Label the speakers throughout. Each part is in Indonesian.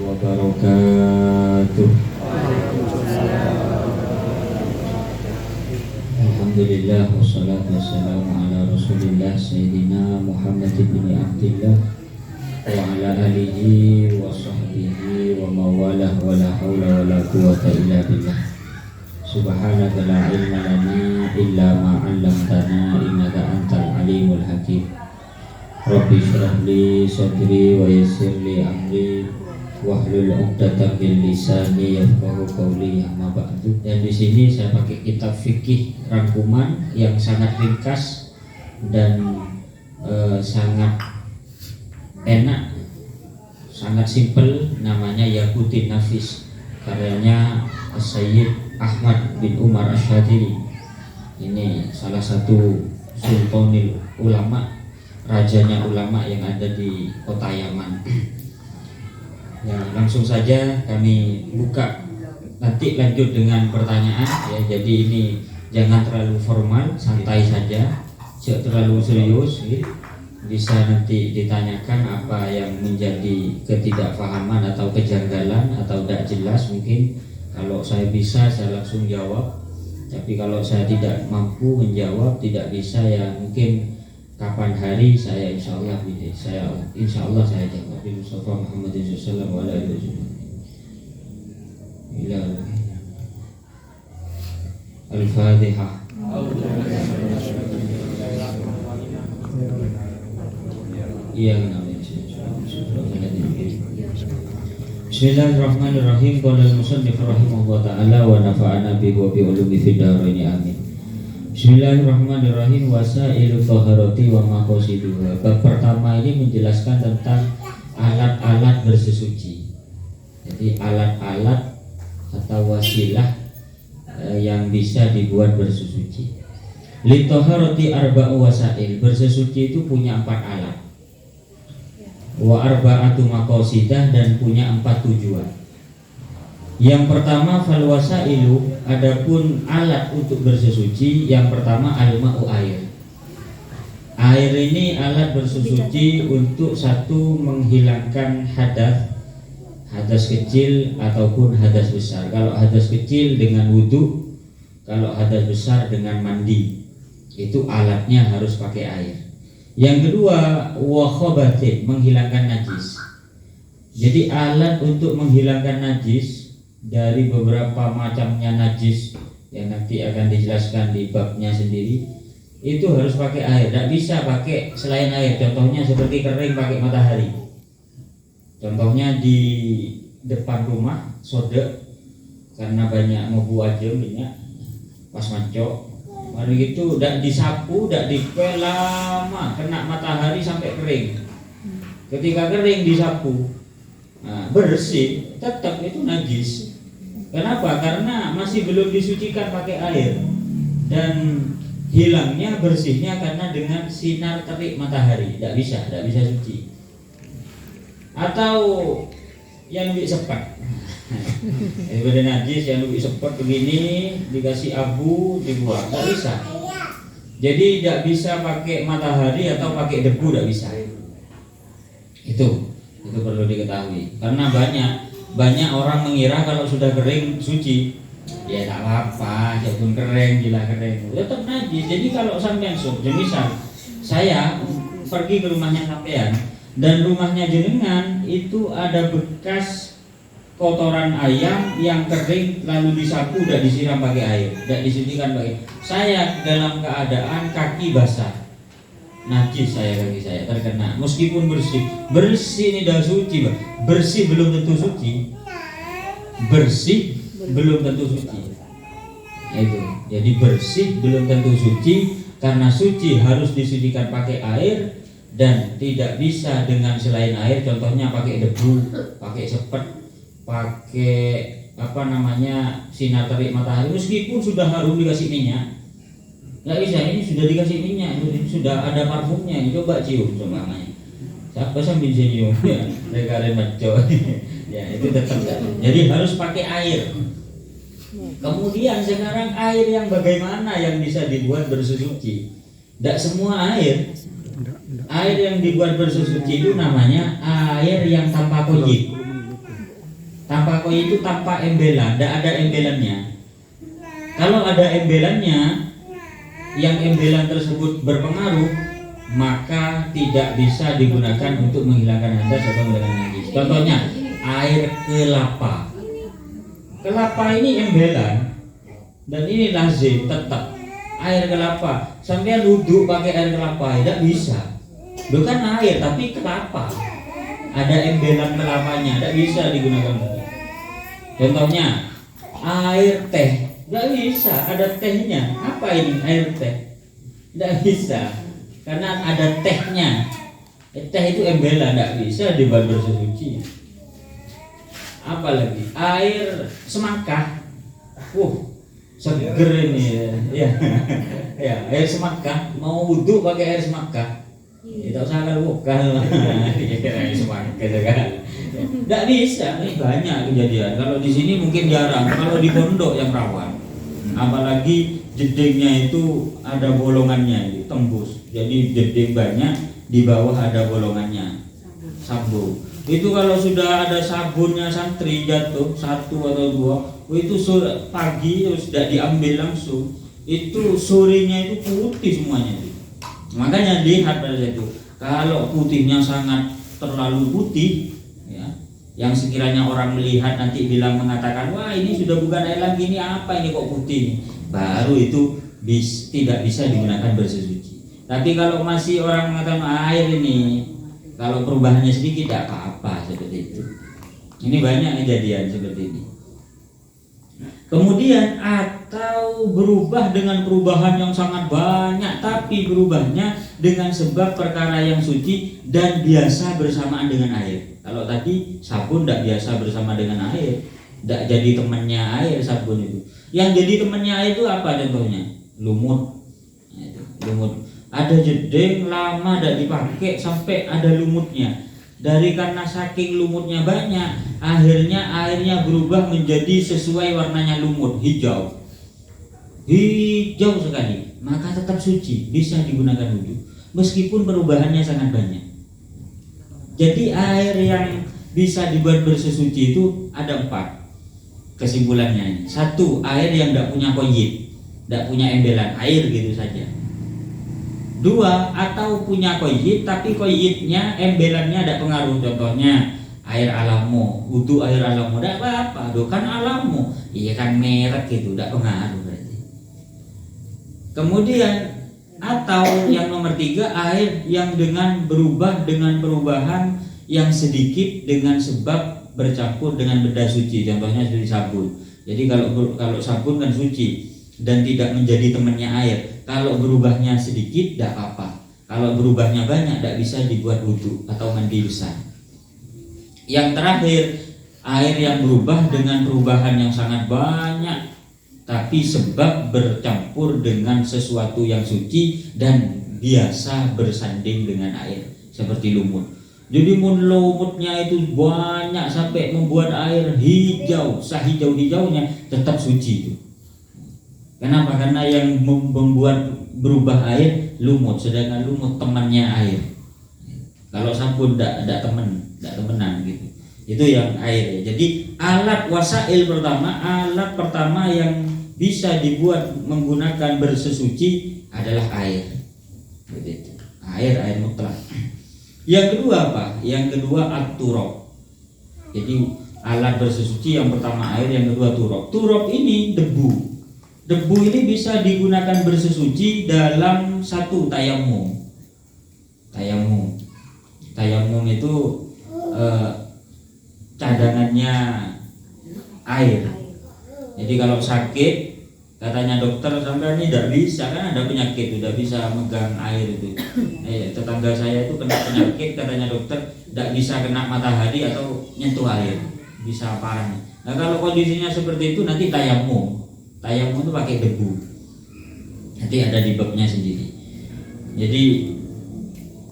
Speaker 1: wabarakatuh. Alhamdulillah wassalatu wassalamu ala Rasulillah Sayyidina Muhammad bin Abdillah wa ala alihi wa sahbihi wa mawalah wa la hawla wa la quwwata illa billah. Subhanaka la ilma lana illa ma 'allamtana innaka antal alimul hakim. Rabbi shrah li sadri wa yassir li amri wahlul 'uqdatam min lisani yafqahu qawli, amma ba'du. Dan di sini saya pakai kitab fikih rangkuman yang sangat ringkas dan sangat enak, sangat simpel, namanya Yaqutin Nafis, karyanya Sayyid Ahmad bin Umar Asyadili. Ini salah satu sultanil ulama, rajanya ulama yang ada di kota Yaman. Ya, langsung saja kami buka, nanti lanjut dengan pertanyaan ya. Jadi ini jangan terlalu formal, santai saja, jangan terlalu serius ya. Bisa nanti ditanyakan apa yang menjadi ketidakfahaman atau kejanggalan atau tidak jelas. Mungkin kalau saya bisa saya langsung jawab, tapi kalau saya tidak mampu menjawab, tidak bisa ya mungkin kapan hari saya insyaallah saya jawab. Nabi Mustafa Muhammad sallallahu alaihi wasallam. Ila Al-Fatihah. Iya, Bismillahirrahmanirrahim. Qala al-musannif rahimahullah ta'ala wa nafa'ana bihi wa bi ulumi fid dharain amin. Bismillahirrahmanirrahim. Wasailu taharati wa maqasiduha. Bab pertama ini menjelaskan tentang alat-alat bersesuci. Jadi alat-alat atau wasilah yang bisa dibuat bersesuci. Li taharati arba'u wasail. Bersesuci itu punya 4 alat. Wa arba'atu maqasidah, dan punya 4 tujuan. Yang pertama fal wasailu, adapun alat untuk bersesuci, yang pertama al-ma'u, air. Air ini alat bersesuci untuk satu menghilangkan hadas kecil ataupun hadas besar. Kalau hadas kecil dengan wudu, kalau hadas besar dengan mandi. Itu alatnya harus pakai air. Yang kedua wa khabatin, menghilangkan najis. Jadi alat untuk menghilangkan najis dari beberapa macamnya najis yang nanti akan dijelaskan di babnya sendiri, itu harus pakai air. Tidak bisa pakai selain air. Contohnya seperti kering pakai matahari. Contohnya di depan rumah sodek, karena banyak ngobu aja minyak pas mancok. Mari gitu, tidak disapu, tidak dipel lama, kena matahari sampai kering. Ketika kering disapu, nah, bersih, tetap itu najis. Kenapa? Karena masih belum disucikan pakai air. Dan hilangnya, bersihnya karena dengan sinar terik matahari. Tidak bisa suci. Atau yang lebih cepat, daripada najis yang lebih cepat begini, dikasih abu, dibuang, tidak bisa. Jadi tidak bisa pakai matahari atau pakai debu, tidak bisa. Itu perlu diketahui. Karena banyak orang mengira kalau sudah kering suci. Ya tak apa-apa, walaupun kering, gila kering, tetap najis. Jadi kalau sampean misal saya pergi ke rumahnya sampean dan rumahnya jenengan itu ada bekas kotoran ayam yang kering lalu disapu, tidak disiram pakai air, tidak disucikan pakai. Saya dalam keadaan kaki basah, najis kaki saya terkena, meskipun bersih ini dah suci, Bang. Bersih belum tentu suci. Itu. Jadi bersih belum tentu suci, karena suci harus disucikan pakai air. Dan tidak bisa dengan selain air, contohnya pakai debu, pakai sepet, pakai sinar terik matahari, meskipun sudah harum dikasih minyak, nggak bisa. Ini sudah dikasih minyak, ini sudah ada parfumnya, coba cium namanya. Siapa sambil cium ya, mereka maco. Ya itu tetap. Jadi harus pakai air. Kemudian sekarang air yang bagaimana yang bisa dibuat bersesuci? Tidak semua air. Air yang dibuat bersesuci itu namanya air yang tanpa koyit. Tanpa koi itu tanpa embelan, tidak ada embelannya. Kalau ada embelannya, yang embelan tersebut berpengaruh, maka tidak bisa digunakan untuk menghilangkan hadas atau menghilangkan najis. Contohnya air kelapa. Kelapa ini embelan dan ini lazim tetap air kelapa. Sampai duduk pakai air kelapa tidak bisa. Bukan air tapi kelapa. Ada embelan kelapanya, tidak bisa digunakan. Contohnya air teh, tidak bisa, ada tehnya. Apa ini air teh? Tidak bisa, karena ada tehnya. Teh itu embelan, tidak bisa dibuat bersuci. Apalagi air semangka, seger ini ya. Ya, air semangka, mau wudhu pakai air semangka. Tidak usah kalau bukan air semangka kan. Tidak bisa, ini banyak kejadian. Kalau di sini mungkin jarang, kalau di pondok yang rawan. Apalagi jedingnya itu ada bolongannya, itu tembus. Jadi jeding banyak, di bawah ada bolongannya, sabun. Itu kalau sudah ada sabunnya santri jatuh satu atau dua, itu pagi sudah diambil langsung. Itu sorenya itu putih semuanya. Makanya lihat pada itu, kalau putihnya sangat terlalu putih, ya, yang sekiranya orang melihat nanti bilang mengatakan, wah ini sudah bukan air lagi, ini apa ini kok putih? Baru itu tidak bisa digunakan bersuci. Tapi kalau masih orang mengatakan air ini, kalau perubahannya sedikit tidak apa-apa seperti itu. Ini banyak kejadian seperti ini. Kemudian atau berubah dengan perubahan yang sangat banyak, tapi berubahnya dengan sebab perkara yang suci dan biasa bersamaan dengan air. Kalau tadi sabun tidak biasa bersama dengan air, tidak jadi temannya air sabun itu. Yang jadi temannya air itu apa contohnya? Lumut. Lumut. Ada jeding lama tidak dipakai sampai ada lumutnya. Karena saking lumutnya banyak, akhirnya airnya berubah menjadi sesuai warnanya lumut, hijau sekali, maka tetap suci, bisa digunakan wudhu meskipun perubahannya sangat banyak. Jadi air yang bisa dibuat bersesuci itu ada 4 kesimpulannya. 1, air yang tidak punya koyit, tidak punya embelan, air gitu saja. 2, atau punya koyit tapi koyitnya embelannya ada pengaruh. Contohnya air alamu, wudhu air alamu tidak apa-apa, kan alamu, iya kan merek gitu, tidak pengaruh berarti. Kemudian atau yang nomor 3, air yang berubah dengan perubahan yang sedikit dengan sebab bercampur dengan benda suci. Contohnya seperti sabun. Jadi kalau sabun kan suci dan tidak menjadi temannya air. Kalau berubahnya sedikit tidak apa-apa. Kalau berubahnya banyak tidak bisa dibuat wudhu atau mandi besar. Yang terakhir, air yang berubah dengan perubahan yang sangat banyak, tapi sebab bercampur dengan sesuatu yang suci dan biasa bersanding dengan air, seperti lumut. Jadi lumutnya itu banyak sampai membuat air hijau, sahijau-hijaunya tetap suci itu. Kenapa? Karena yang membuat berubah air lumut, sedangkan lumut temannya air. Kalau sabun tidak temenan gitu. Itu yang air. Jadi alat wasail alat pertama yang bisa dibuat menggunakan bersesuci adalah air. Begitu. Air mutlak. Yang kedua apa? Yang kedua at-turab. Jadi alat bersesuci yang pertama air, yang kedua turab. Turab ini debu. Debu ini bisa digunakan bersesuci dalam 1 tayamum. Tayamum itu cadangannya air. Jadi kalau sakit, katanya dokter sampai ini tidak bisa, kan ada penyakit tidak bisa megang air itu. Tetangga saya itu kena penyakit, katanya dokter tidak bisa kena matahari atau nyentuh air, bisa parah. Nah kalau kondisinya seperti itu nanti tayamum itu pakai debu. Nanti ada di babnya sendiri. Jadi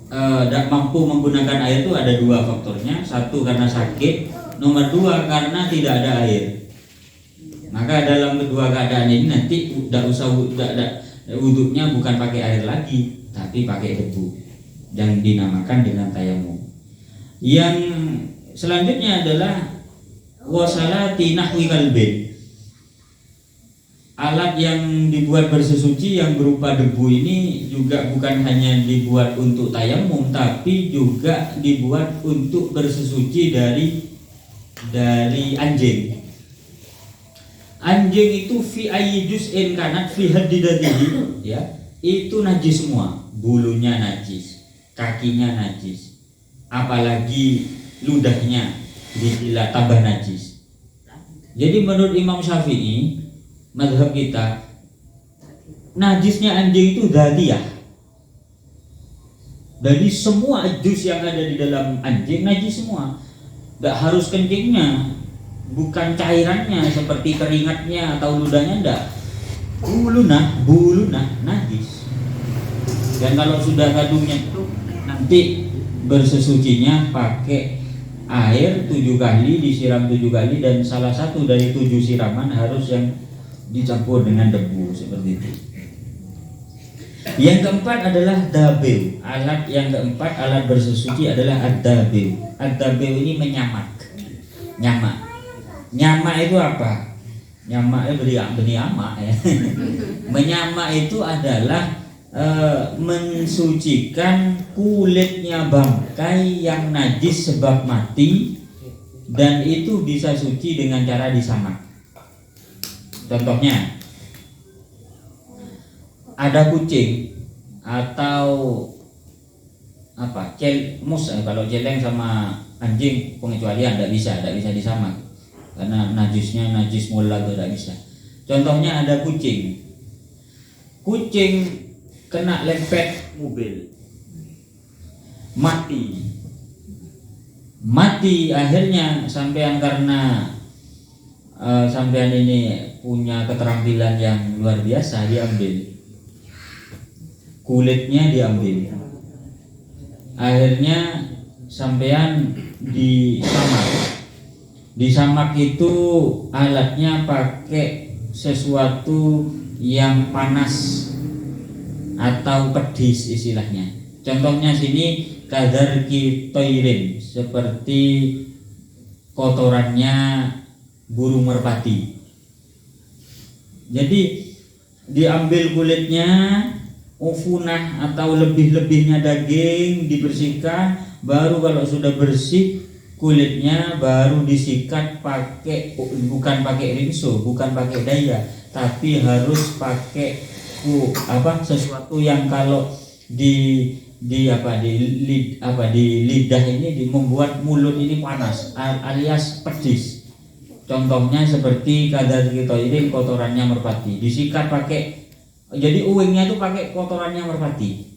Speaker 1: tidak mampu menggunakan air itu ada 2 faktornya. 1 karena sakit, nomor 2 karena tidak ada air. Maka dalam kedua keadaan ini nanti wudhunya bukan pakai air lagi, tapi pakai debu yang dinamakan dengan tayamum. Yang selanjutnya adalah wasalati nahwi kalbin. Alat yang dibuat bersesuci yang berupa debu ini juga bukan hanya dibuat untuk tayamum, tapi juga dibuat untuk bersesuci dari anjing. Anjing itu fi ayyi juz'in kanat fi haddidatihi, ya, itu najis semua. Bulunya najis, kakinya najis, apalagi ludahnya dijilat tambah najis. Jadi menurut Imam Syafi'i, mazhab kita, najisnya anjing itu dzatiyah. Jadi semua jus yang ada di dalam anjing najis semua. Tidak harus kencingnya, bukan cairannya seperti keringatnya atau ludahnya, enggak. Bulunah najis. Dan kalau sudah kadungnya itu nanti bersesucinya pakai air 7 kali, disiram 7 kali, dan salah satu dari 7 siraman harus yang dicampur dengan debu seperti itu. Yang keempat adalah dabil. Alat yang keempat, alat bersesuci adalah ad-dabil. Ad-dabil ini menyamak. Nyamak itu apa? Nyamak itu bernyamak ya. Menyamak itu adalah mensucikan kulitnya bangkai yang najis sebab mati, dan itu bisa suci dengan cara disamak. Contohnya, ada kucing atau apa, kalau celeng sama anjing pengecualian, tidak bisa disamak karena najis mula itu tidak bisa. Contohnya ada kucing kena lempet mobil, mati akhirnya sampean, karena sampean ini punya keterampilan yang luar biasa, diambil kulitnya, akhirnya sampean disamak itu alatnya pakai sesuatu yang panas atau pedis istilahnya. Contohnya sini kadar kitoirin, seperti kotorannya burung merpati. Jadi diambil kulitnya, ufunah atau lebih-lebihnya daging dibersihkan, baru kalau sudah bersih kulitnya baru disikat bukan pakai rinso, bukan pakai daya, tapi harus pakai sesuatu yang kalau di lidah ini membuat mulut ini panas, alias pedis. Contohnya seperti kadar kitoirin, kotorannya merpati, disikat pakai, jadi uwingnya itu pakai kotorannya merpati.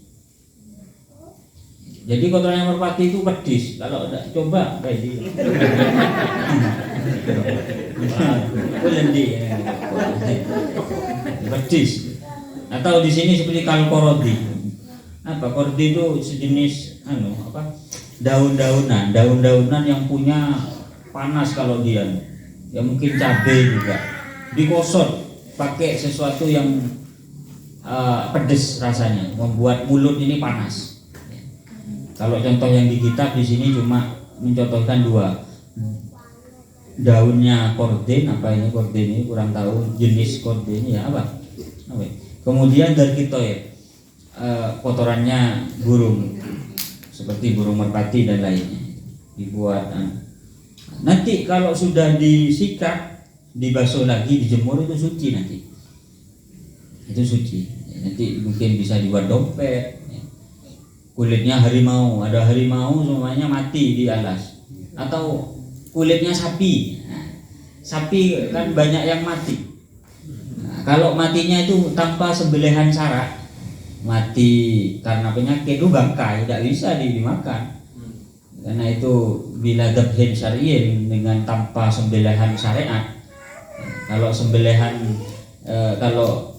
Speaker 1: Jadi kotorannya merpati itu pedis. Kalau udah coba kayak di pedis. Atau di sini seperti kalkorodi. Kordi itu sejenis daun-daunan yang punya panas. Kalau dia ya mungkin cabai juga digosok pakai sesuatu yang pedes rasanya, membuat mulut ini panas. Kalau contoh yang di kitab di sini cuma mencontohkan 2, daunnya korden, korden ini kurang tahu jenis korden ini ya apa. Kemudian dari kitoir, kotorannya burung seperti burung merpati dan lainnya, dibuat. Nanti kalau sudah disikat, dibasuh lagi, dijemur, itu suci nanti. Itu suci. Nanti mungkin bisa dibuat dompet. Kulitnya harimau, ada harimau semuanya mati di alas. Atau kulitnya sapi. Sapi kan banyak yang mati. Kalau matinya itu tanpa sembelihan syarak, mati karena penyakit, itu bangkai, tidak bisa dimakan. Karena itu bila dzabhin syar'iyyin, dengan tanpa sembelihan syariat. Kalau sembelihan kalau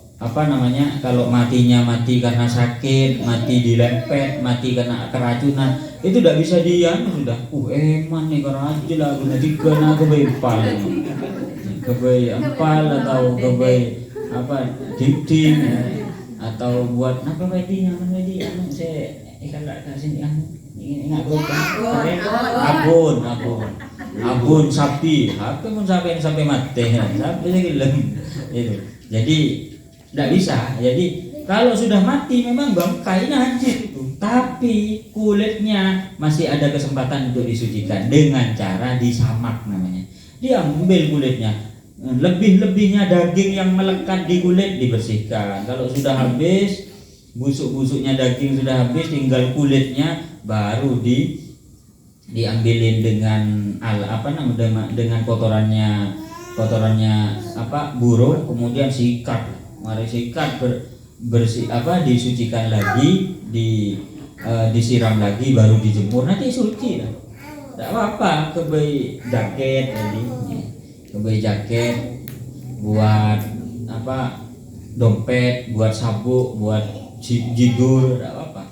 Speaker 1: matinya mati karena sakit, mati dilempet, mati karena keracunan, itu tidak bisa sudah. Eman nih keracun lah, guna dikena kebay empal atau kebay dinding atau buat saya ikan tak kasih ingat abon. abun sapi, apa pun sampai mati, sampai gelem. Itu. Jadi tidak bisa. Jadi kalau sudah mati memang bangkai najis itu, tapi kulitnya masih ada kesempatan untuk disucikan dengan cara disamak namanya. Diambil kulitnya, lebih-lebihnya daging yang melekat di kulit dibersihkan. Kalau sudah habis, busuk-busuknya daging sudah habis, tinggal kulitnya baru diambilin dengan dengan kotorannya burung, kemudian sikat, bersih disucikan lagi, disiram lagi, baru dijemur, nanti suci lah. Tidak apa-apa, kebay jaket buat dompet, buat sabuk, buat jidul, tidak apa-apa.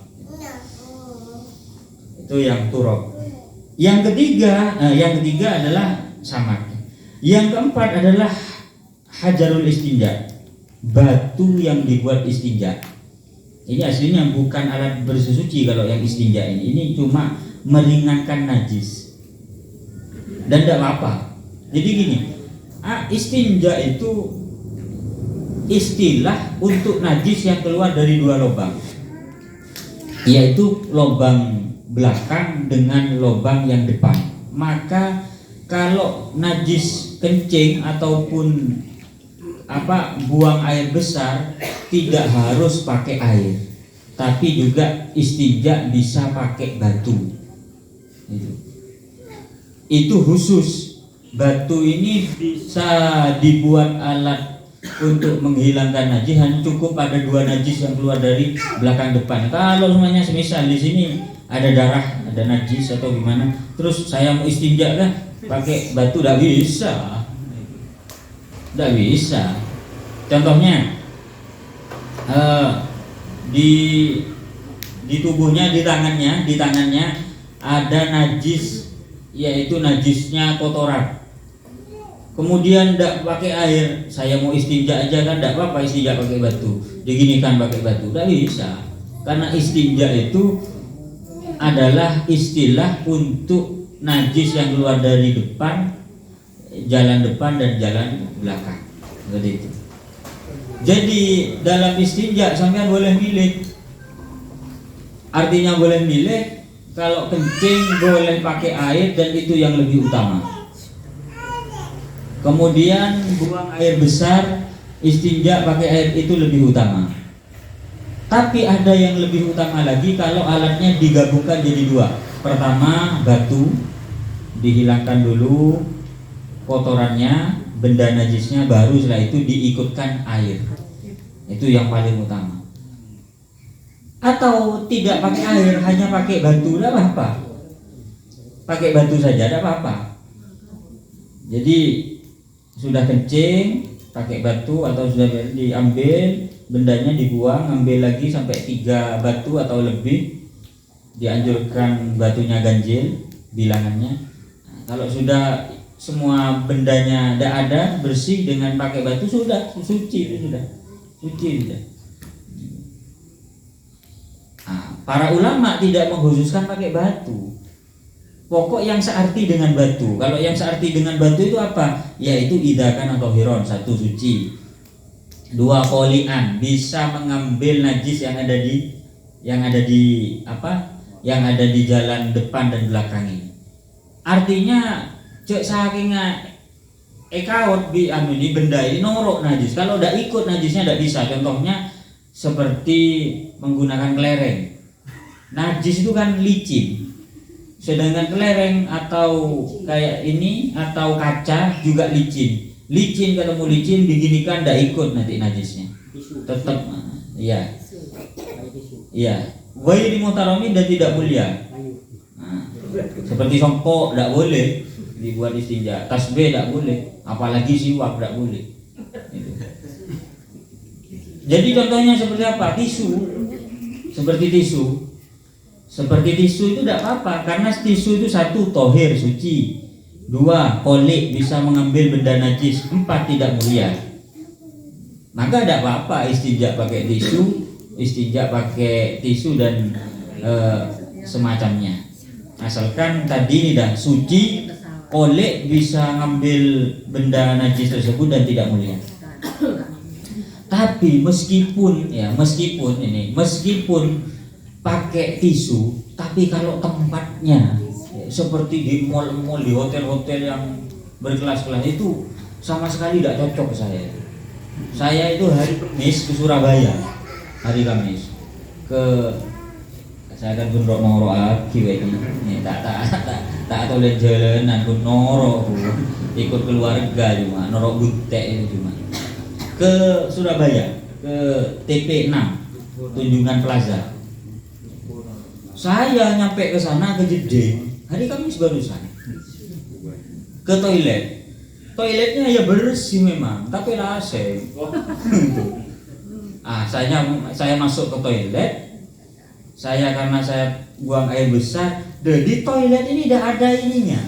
Speaker 1: Itu yang turab. Yang ketiga adalah samak. Yang keempat adalah hajarul istinja, batu yang dibuat istinja. Ini aslinya bukan alat bersuci kalau yang istinja ini cuma meringankan najis dan tidak apa-apa. Jadi gini, istinja itu istilah untuk najis yang keluar dari dua lubang, yaitu lubang belakang dengan lubang yang depan. Maka kalau najis kencing ataupun buang air besar tidak harus pakai air, tapi juga istinja bisa pakai batu. Itu khusus. Batu ini bisa dibuat alat untuk menghilangkan najis, hanya cukup ada dua najis yang keluar dari belakang depan. Kalau semuanya semisal di sini ada darah, ada najis atau gimana, terus saya mau istinja kan pakai batu, tidak bisa. Contohnya di tubuhnya, di tangannya ada najis, yaitu najisnya kotoran. Kemudian tidak pakai air, saya mau istinja aja kan tidak apa-apa, istinja pakai batu, diginikan pakai batu, tidak bisa. Karena istinja itu adalah istilah untuk najis yang keluar dari depan, jalan depan dan jalan belakang. Seperti itu. Jadi dalam istinja sampean boleh milih. Artinya boleh milih, kalau kencing boleh pakai air dan itu yang lebih utama. Kemudian buang air besar, istinja pakai air itu lebih utama. Tapi ada yang lebih utama lagi kalau alatnya digabungkan jadi dua. Pertama batu, dihilangkan dulu kotorannya, benda najisnya, baru setelah itu diikutkan air. Itu yang paling utama. Atau tidak pakai air, hanya pakai batu, tidak apa-apa. Pakai batu saja, tidak apa-apa. Jadi sudah kencing, pakai batu atau sudah diambil, bendanya dibuang, ambil lagi sampai 3 batu atau lebih. Dianjurkan batunya ganjil bilangannya. Kalau sudah semua bendanya tidak ada, bersih dengan pakai batu, sudah suci. Para ulama tidak mengkhususkan pakai batu. Pokok yang searti dengan batu. Kalau yang searti dengan batu itu apa? Yaitu idakan atau hiron, 1 suci. 2 qolian, bisa mengambil najis yang ada di jalan depan dan belakang ini. Artinya saking ekaut ini benda ini norok najis. Kalau tidak ikut najisnya tidak bisa. Contohnya seperti menggunakan kelereng. Najis itu kan licin. Sedangkan kelereng atau kayak ini atau kaca juga licin. Licin ketemu licin, diginikan tidak ikut nanti najisnya. Tetap iya. Ghairi muhtaramin dan tidak mulia. Seperti songkok tidak boleh dibuat istinja, tasbih tidak boleh, apalagi siwak tidak boleh. Jadi contohnya seperti apa? Seperti tisu itu tidak apa-apa, karena tisu itu 1 tohir suci, 2 qolik bisa mengambil benda najis, 4 tidak mulia. Maka tidak apa-apa istinja pakai tisu dan semacamnya. Asalkan tadi dah suci, Oleh bisa ngambil benda najis tersebut dan tidak mulia. Tapi meskipun pakai tisu, tapi kalau tempatnya seperti di mall-mall, di hotel-hotel yang berkelas-kelas itu sama sekali tidak cocok ke saya. Saya itu hari Kamis ke Surabaya, saya kan pun noro lagi, tak tolong jalanan pun noro, ikut keluarga cuma noro butek itu cuma ke Surabaya, ke TP6 Tunjungan Plaza. Saya nyampe ke sana ke Jeding hari Kamis barusan, ke toiletnya ya bersih memang, tapi AC. Saya masuk ke toilet, karena saya buang air besar, di toilet ini tidak ada ininya.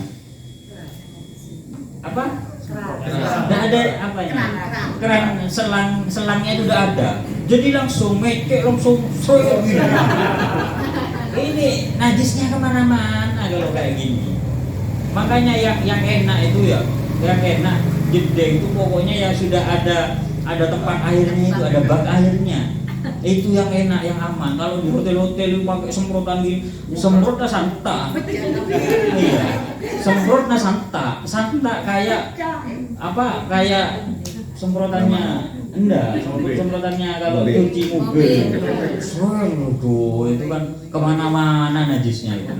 Speaker 1: Apa? Tidak ada apa ini? Keran selangnya itu tidak ada. Jadi langsung mecek, langsung soyo gitu. Ini najisnya kemana-mana kalau kayak gini. Makanya yang enak itu Jeding itu pokoknya ya sudah ada tempat airnya, itu ada bak airnya. Itu yang enak, yang aman. Kalau di hotel-hotel itu pakai semprotan gini, semprotnya santa. Iya. Semprotnya santa kayak apa? Kayak semprotannya semprotannya kalau cuci mobil. Itu kan kemana-mana najisnya itu.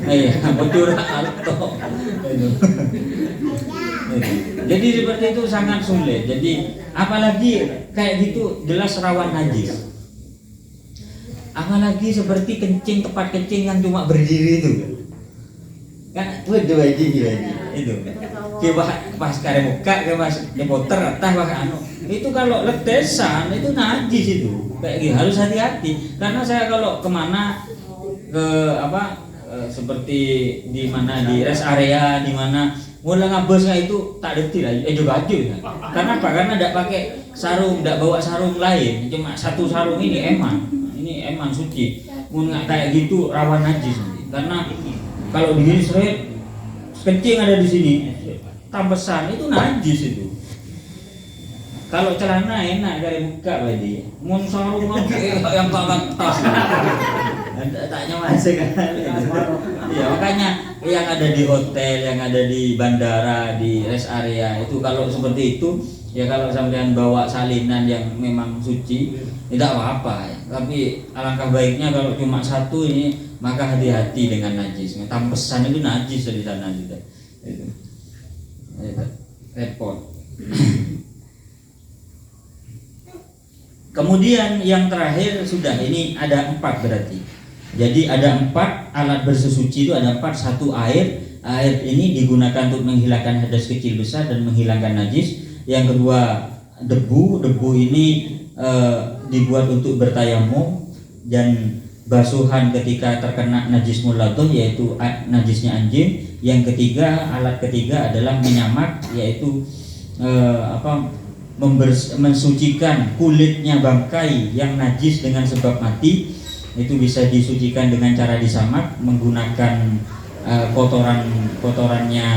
Speaker 1: Iya, bocor alto. Jadi seperti itu sangat sulit. Jadi apalagi kayak gitu jelas rawan najis. Apalagi seperti tempat kencing yang cuma berdiri itu kan, waduh itu pas kare muka ke pas depoter atah itu kalau letesan itu najis itu kayak gitu, harus hati-hati. Karena saya kalau kemana ke seperti di mana di rest area di mana mulai ngabosnya itu tak detil aja baju kan. Karena apa? Karena tidak pakai sarung, tidak bawa sarung lain, cuma satu sarung ini eman suci. Mun nggak kayak gitu rawan najis nanti. Karena kalau di sini kencing ada di sini, tampesan itu najis itu. Kalau celana enak dari buka tadi, mun sarung lagi yang banget tas. Tak masuk kan. Ya makanya yang ada di hotel, yang ada di bandara, di rest area itu kalau seperti itu ya, kalau sampean bawa salinan yang memang suci tidak apa-apa ya. Tapi alangkah baiknya kalau cuma satu ini, maka hati-hati dengan najis. Tampesan itu najis di sana juga. Itu repot. Kemudian yang terakhir sudah ini ada 4 berarti. Jadi ada 4 alat bersesuci itu ada 4. Satu air ini digunakan untuk menghilangkan hadas kecil besar dan menghilangkan najis. Yang kedua debu ini dibuat untuk bertayamum dan basuhan ketika terkena najis mulatoh, yaitu najisnya anjing. Yang ketiga, alat ketiga adalah menyamak, yaitu mensucikan kulitnya bangkai yang najis dengan sebab mati. Itu bisa disucikan dengan cara disamak menggunakan kotorannya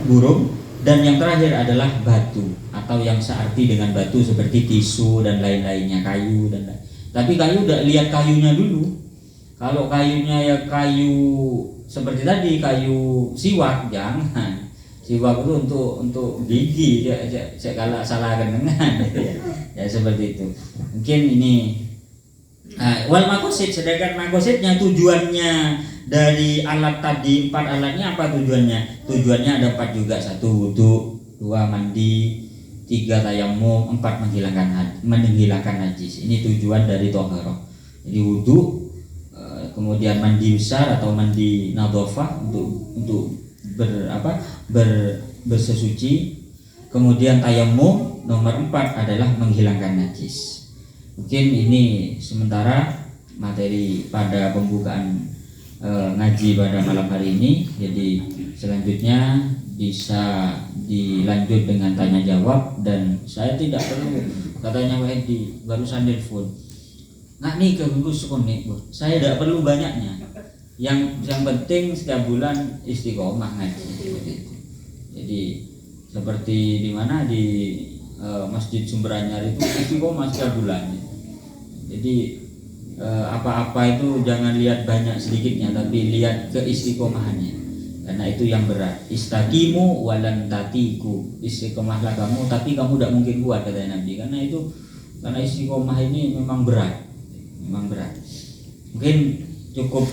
Speaker 1: burung. Dan yang terakhir adalah batu atau yang searti dengan batu seperti tisu dan lain-lainnya, kayu dan lain. Tapi kayu udah lihat kayunya dulu. Kalau kayunya ya kayu seperti tadi, kayu siwak, jangan. Siwak itu untuk gigi, saya kalau salah kenangan ya seperti itu. Mungkin ini wal makosid, sedangkan makosidnya tujuannya dari alat tadi 4 alatnya apa tujuannya? Tujuannya ada 4 juga. 1 wudu, 2 mandi, 3 tayamum, 4 menghilangkan najis. Ini tujuan dari toharoh. Jadi wudu, kemudian mandi besar atau mandi nadhofah untuk bersesuci. Kemudian tayamum nomor 4 adalah menghilangkan najis. Mungkin ini sementara materi pada pembukaan ngaji pada malam hari ini. Jadi selanjutnya bisa dilanjut dengan tanya jawab, dan saya tidak perlu, katanya Pak Edi barusan telepon nggak nih ke Gus Konek, saya tidak perlu banyaknya, Yang penting setiap bulan istiqomah ngaji seperti itu. Jadi seperti di mana di Masjid Sumber Anyar itu istiqomah setiap bulan. Jadi apa-apa itu jangan lihat banyak sedikitnya, tapi lihat keistiqomahannya, karena itu yang berat. Istaqimu walan tatiku, istiqomahlah kamu tapi kamu tidak mungkin kuat, kata Nabi. Karena istiqomah ini memang berat, Mungkin cukup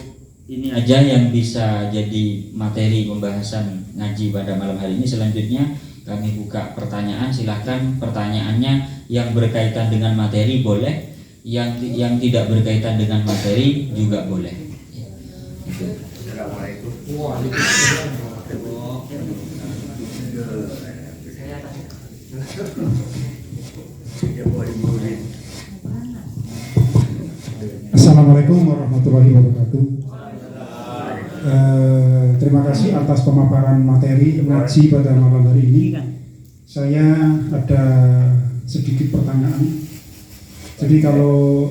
Speaker 1: ini aja yang bisa jadi materi pembahasan ngaji pada malam hari ini. Selanjutnya kami buka pertanyaan, silahkan pertanyaannya yang berkaitan dengan materi boleh, yang tidak berkaitan dengan materi juga boleh.
Speaker 2: Assalamualaikum.
Speaker 3: Assalamualaikum warahmatullahi wabarakatuh. Terima kasih atas pemaparan materi ngaji pada malam hari ini. Saya ada sedikit pertanyaan. Jadi kalau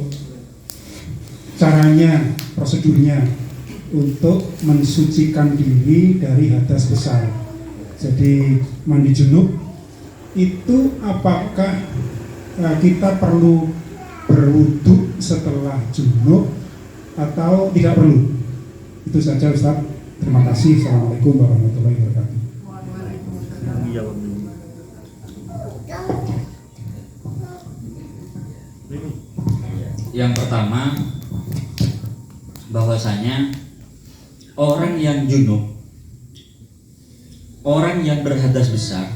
Speaker 3: caranya, prosedurnya untuk mensucikan diri dari hadas besar, jadi mandi junub, itu apakah kita perlu berwudu setelah junub atau tidak perlu? Itu saja Ustaz. Terima kasih. Assalamualaikum warahmatullahi wabarakatuh.
Speaker 1: Yang pertama, bahwasanya orang yang junub, orang yang berhadas besar,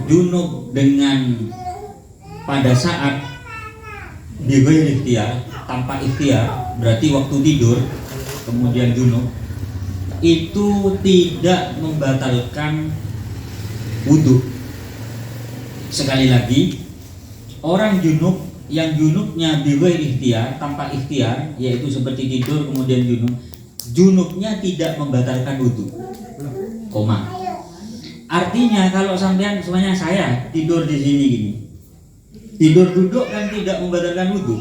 Speaker 1: junub dengan pada saat bighairi ikhtiar, tanpa ikhtiar, berarti waktu tidur kemudian junub, itu tidak membatalkan wudhu. Sekali lagi, orang junub yang junubnya bighairi ikhtiar, tanpa ikhtiar, yaitu seperti tidur kemudian junubnya tidak membatalkan wudhu. Artinya kalau sampean semuanya, saya tidur di sini gini, tidur duduk kan tidak membatalkan wudhu.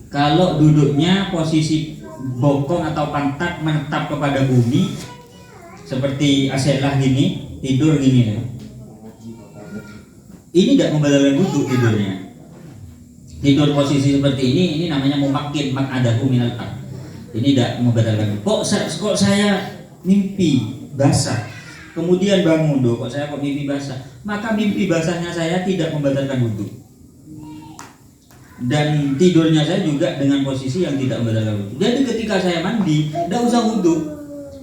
Speaker 1: Kalau duduknya posisi bokong atau pantat menetap kepada bumi, seperti aselah gini, tidur gini, ini tidak membatalkan wudhu tidurnya. Tidur posisi seperti ini namanya mumakin mak'adahu minal ard. Ini tidak membatalkan. Kok saya mimpi basah, kemudian bangun, kok saya mimpi basah, maka mimpi basahnya saya tidak membatalkan wudhu, dan tidurnya saya juga dengan posisi yang tidak membatalkan wudhu. Jadi ketika saya mandi, tidak usah wudhu,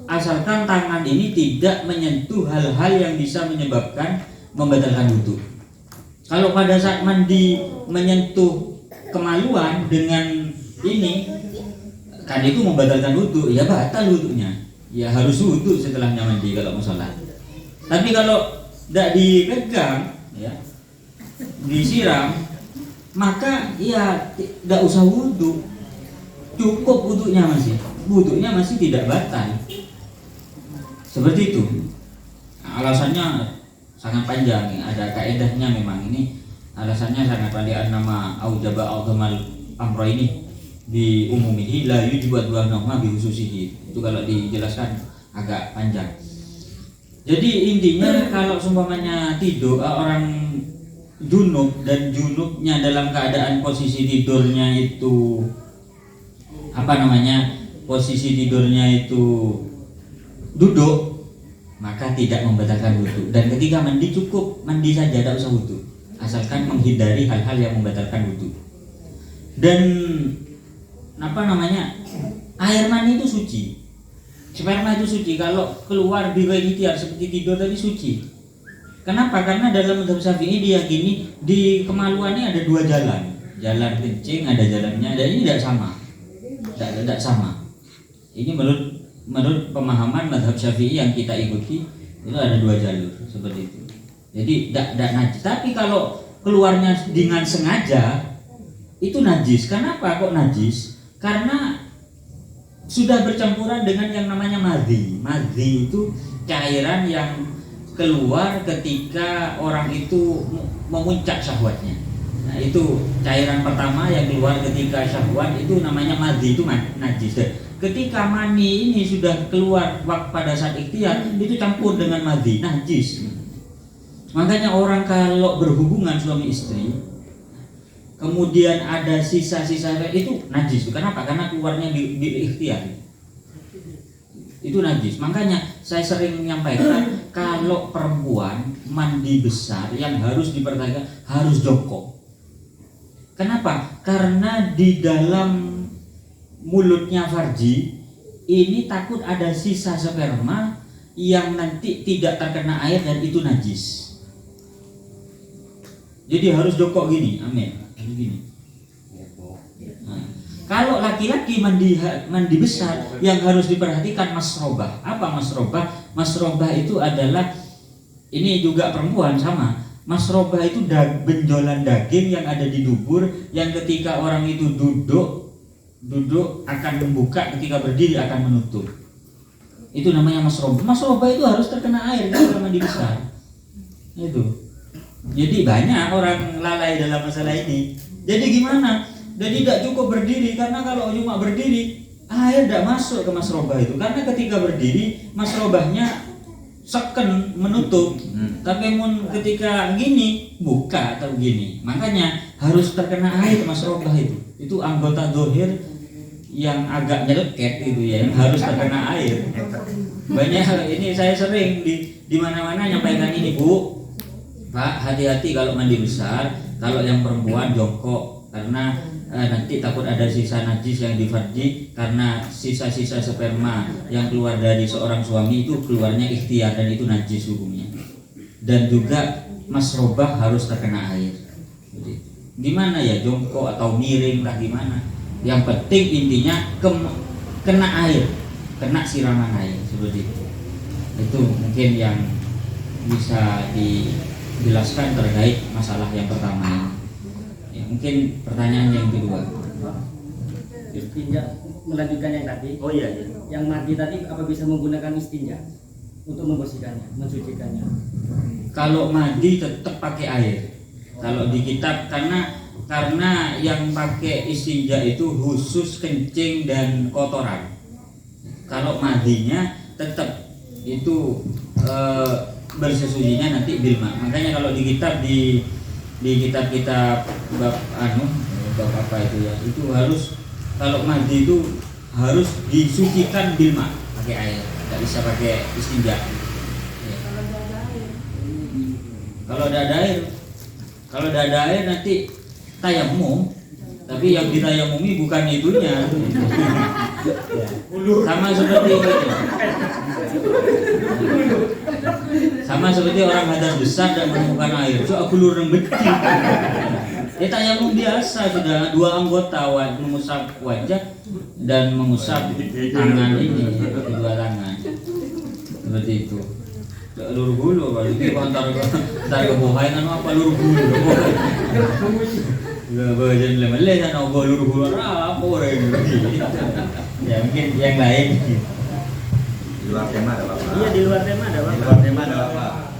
Speaker 1: asalkan tangan ini tidak menyentuh hal-hal yang bisa menyebabkan membatalkan wudhu. Kalau pada saat mandi menyentuh kemaluan dengan ini, kan itu membatalkan wudhu, ya batal wudhunya, ya harus wudhu setelahnya mandi kalau mau sholat. Tapi kalau tidak dipegang, ya disiram, maka ya tidak usah wudhu, cukup wudhunya masih tidak batal. Seperti itu. Nah, alasannya sangat panjang, ada kaedahnya memang ini. Alasannya sangat panjang. Nama aujaba al-dhamal amro ini di umumihi la yujibu dua nama bi khususihi. Itu kalau dijelaskan agak panjang. Jadi intinya kalau seumpamanya tidur orang junub dan junubnya dalam keadaan posisi tidurnya itu posisi tidurnya itu duduk, maka tidak membatalkan wudhu. Dan ketika mandi cukup mandi saja, tidak usah wudhu, asalkan menghindari hal-hal yang membatalkan wudhu. Dan air mani itu suci, sperma itu suci. Kalau keluar bighairi ikhtiar seperti tidur tadi suci. Kenapa? Karena dalam mazhab Syafi'i diyakini di kemaluan ini ada dua jalan, jalan kencing ada jalannya, dan ini tidak sama. Ini menurut pemahaman mazhab Syafi'i yang kita ikuti, itu ada dua jalur seperti itu. Jadi tidak najis. Tapi kalau keluarnya dengan sengaja itu najis. Kenapa kok najis? Karena sudah bercampuran dengan yang namanya madhi. Madhi itu cairan yang keluar ketika orang itu memuncak syahwatnya. Nah, itu cairan pertama yang keluar ketika syahwat itu namanya madhi, itu najis. Ketika mani ini sudah keluar pada saat ikhtiar, itu campur dengan madhi, najis. Makanya orang kalau berhubungan suami istri kemudian ada sisa-sisa itu najis. Kenapa? Karena keluarnya di ikhtiar. Itu najis. Makanya saya sering menyampaikan kalau perempuan mandi besar yang harus diperhatikan harus jongkok. Kenapa? Karena di dalam mulutnya farji ini takut ada sisa sperma yang nanti tidak terkena air dan itu najis. Jadi harus jongkok gini, amin. Gini. Nah, kalau laki-laki mandi besar yang harus diperhatikan masrobah. Apa masrobah? Masrobah itu adalah, ini juga perempuan sama. Masrobah itu benjolan daging yang ada di dubur yang ketika orang itu duduk akan membuka, ketika berdiri akan menutup. Itu namanya masrobah. Masrobah itu harus terkena air kalau mandi besar. Itu. Jadi banyak orang lalai dalam masalah ini. Jadi gimana? Jadi tidak cukup berdiri, karena kalau cuma berdiri air tidak masuk ke masrobah itu. Karena ketika berdiri masrobahnya seken menutup, tapi ketika gini buka atau gini. Makanya harus terkena air masrobah itu. Itu anggota dohir yang agak nyeleket itu ya, yang harus terkena air. Banyak ini saya sering di mana-mana nyampaikan ini, Bu. Pak, hati-hati kalau mandi besar. Kalau yang perempuan jongkok, karena nanti takut ada sisa najis yang di farji, karena sisa-sisa sperma yang keluar dari seorang suami itu keluarnya ikhtiar dan itu najis hukumnya. Dan juga masrobah harus terkena air. Jadi, gimana ya, jongkok atau miring lah gimana? Yang penting intinya kena air, kena siraman air seperti itu. Itu mungkin yang bisa dijelaskan terkait masalah yang pertama ini. Ya, mungkin pertanyaan yang kedua.
Speaker 2: Istinja, melanjutkan yang tadi.
Speaker 1: Oh iya, iya.
Speaker 2: Yang mandi tadi apa bisa menggunakan istinja untuk membersihkannya, mensucikannya?
Speaker 1: Kalau mandi tetap pakai air. Kalau di kitab karena yang pakai istinja itu khusus kencing dan kotoran. Kalau mandinya tetap itu bersesucinya nanti bilma. Makanya kalau di kitab di kitab-kitab bab bab apa itu ya, itu harus kalau mandi itu harus disucikan bilma pakai air, tidak bisa pakai istinja. Ya. Kalau tidak ada air nanti tayamum, tapi yang ditayamumi bukan itunya. Sama seperti itu. Sama seperti orang hadas besar dan menemukan air, so aku lurang betul. Ya tayamum biasa, sudah dua anggota mengusap wajah dan mengusap tangan ini, kedua tangan. Seperti itu. Lur gulu, kalau itu antar kebohongan kan apa lur gulu. Gak bajan lemah sana ogo lur gulu apa orang ini. Ya mungkin yang lain.
Speaker 4: Di luar tema ada apa?
Speaker 2: Iya, di luar tema ada apa?
Speaker 4: Di luar tema ada apa?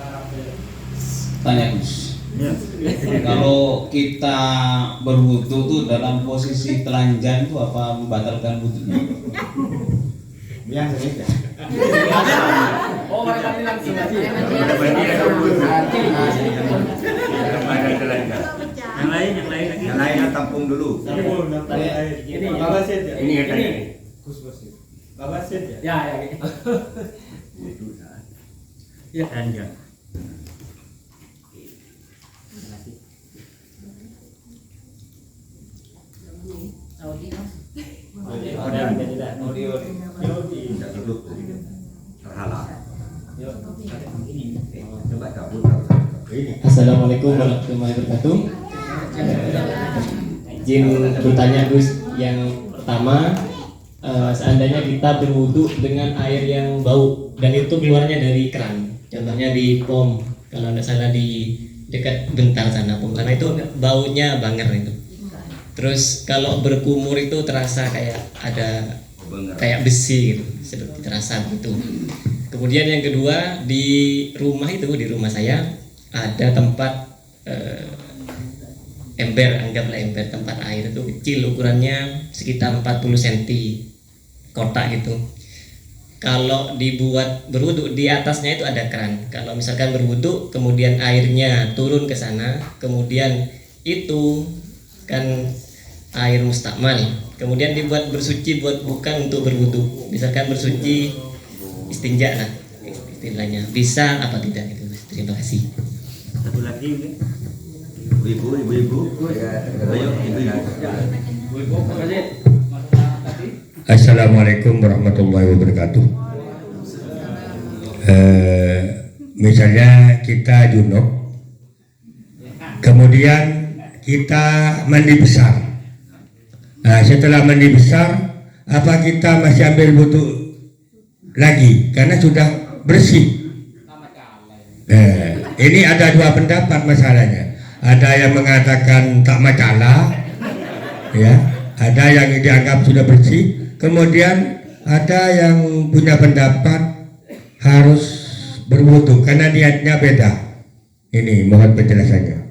Speaker 5: Tanya Gus. Ya. Kalau kita berwudu tuh dalam posisi telanjang tuh apa membatalkan wudunya?
Speaker 4: Yang ini ya.
Speaker 2: Oh, mereka ini langsung aja.
Speaker 1: Yang lain lagi.
Speaker 4: Yang lainnya tampung dulu.
Speaker 2: Ini
Speaker 6: Bapak Sid ya?
Speaker 4: Ini yang tadi.
Speaker 6: Gus Basit. Bapak Sid ya?
Speaker 2: Ya, ya.
Speaker 6: Ya.
Speaker 1: Anjir.
Speaker 4: Tidak duduk. Terhalang. Coba kabur. Ini.
Speaker 7: Assalamualaikum warahmatullahi wabarakatuh. Izin bertanya Gus, yang pertama, seandainya kita berwudu dengan air yang bau dan itu keluarnya dari keran, contohnya di pom, kalau tidak salah di dekat bentar sana pom, karena itu baunya banger itu. Terus kalau berkumur itu terasa kayak ada kayak besi gitu, seperti terasa begitu. Kemudian yang kedua, di rumah saya ada tempat ember, anggaplah ember tempat air itu kecil, ukurannya sekitar 40 cm, kotak gitu. Kalau dibuat berwudu, di atasnya itu ada keran. Kalau misalkan berwudu kemudian airnya turun ke sana, kemudian itu kan air mustakmal, kemudian dibuat bersuci, bukan untuk berwudu. Misalkan bersuci istinja lah istilahnya, bisa apa tidak itu. Terima kasih.
Speaker 6: Satu lagi mungkin.
Speaker 4: Ibu. Ayo, ibu.
Speaker 8: Assalamualaikum warahmatullahi wabarakatuh. Misalnya kita junub, kemudian kita mandi besar. Nah, setelah mandi besar, apa kita masih ambil wudu lagi karena sudah bersih? Ini ada dua pendapat masalahnya. Ada yang mengatakan tak masalah, ya. Ada yang dianggap sudah bersih. Kemudian ada yang punya pendapat harus berwudu karena niatnya beda. Ini mohon penjelasannya.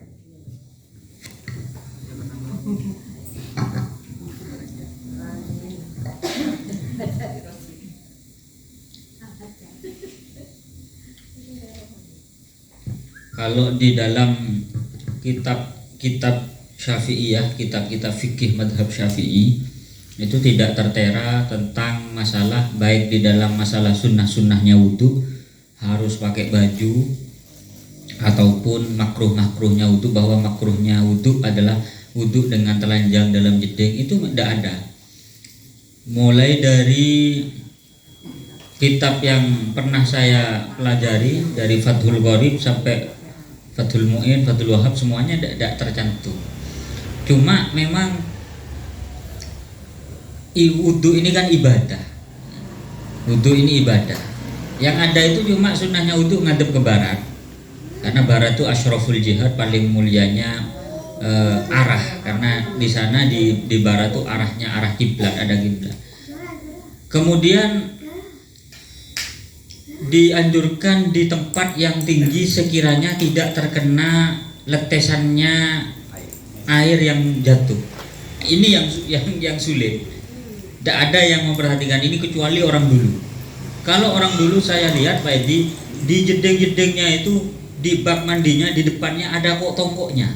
Speaker 1: Kalau di dalam kitab Syafi'iyah, kitab-kitab fikih madhab Syafi'i itu tidak tertera tentang masalah, baik di dalam masalah sunnah-sunnahnya wudu harus pakai baju ataupun makruh-makruhnya wudu, bahwa makruhnya wudu adalah wudu dengan telanjang dalam jeding, itu tidak ada. Mulai dari kitab yang pernah saya pelajari dari Fathul Qorib sampai Fathul Mu'in, Fathul Wahab, semuanya tidak tercantum. Cuma memang wudu ini kan ibadah. Wudu ini ibadah. Yang ada itu cuma sunnahnya wudu ngadep ke barat. Karena barat itu asyraful jihad, paling mulianya arah. Karena di sana di barat itu arahnya arah kiblat, ada kiblat. Kemudian dianjurkan di tempat yang tinggi sekiranya tidak terkena letesannya air yang jatuh. Ini yang sulit. Tidak ada yang memperhatikan ini kecuali orang dulu. Kalau orang dulu saya lihat Pak Edi, di jedeng-jedengnya itu, di bak mandinya di depannya ada kok tongkoknya.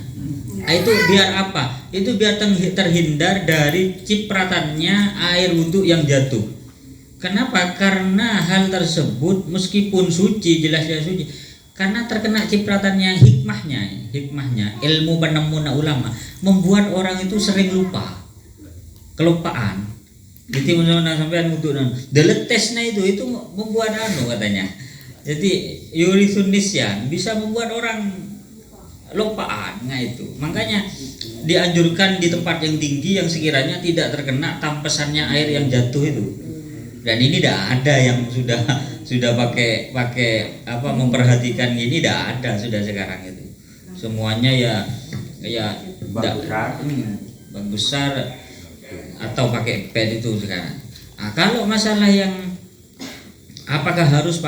Speaker 1: Nah, itu biar apa? Itu biar terhindar dari cipratannya air wudhu yang jatuh. Kenapa? Karena hal tersebut meskipun suci, jelasnya suci, karena terkena cipratannya hikmahnya ilmu penemuan ulama membuat orang itu sering lupa, kelupaan. Jadi menurut sampean untuk deletesnya itu membuat katanya. Jadi yurisun nisyan, bisa membuat orang lupaan, itu. Makanya dianjurkan di tempat yang tinggi yang sekiranya tidak terkena tampesannya air yang jatuh itu. Dan ini tidak ada yang sudah pakai memperhatikan ini, tidak ada sudah sekarang itu. Semuanya ya bak besar atau pakai pad itu sekarang. Nah, kalau masalah yang apakah harus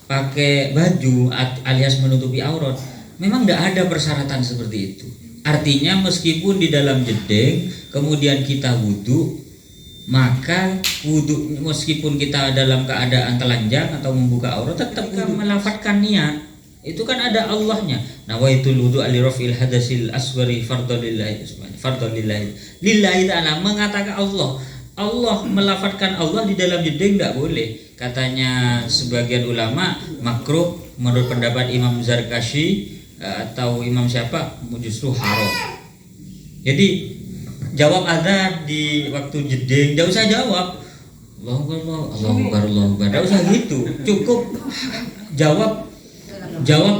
Speaker 1: pakai baju alias menutupi aurat, memang tidak ada persyaratan seperti itu. Artinya meskipun di dalam jedeng kemudian kita wudu, maka wudu meskipun kita dalam keadaan telanjang atau membuka aurat tetap melafadzkan niat. Itu kan ada Allahnya. Nawaitul wudu alirafil hadasil asghari fardholillahi lillahi ta'ala, mengatakan Allah melafadzkan Allah di dalam jeding tidak boleh. Katanya sebagian ulama makruh, menurut pendapat Imam Zarkashi atau Imam siapa justru haram. Jadi jawab adzan di waktu jeding, enggak usah jawab Allahu Akbar, enggak usah gitu. Cukup jawab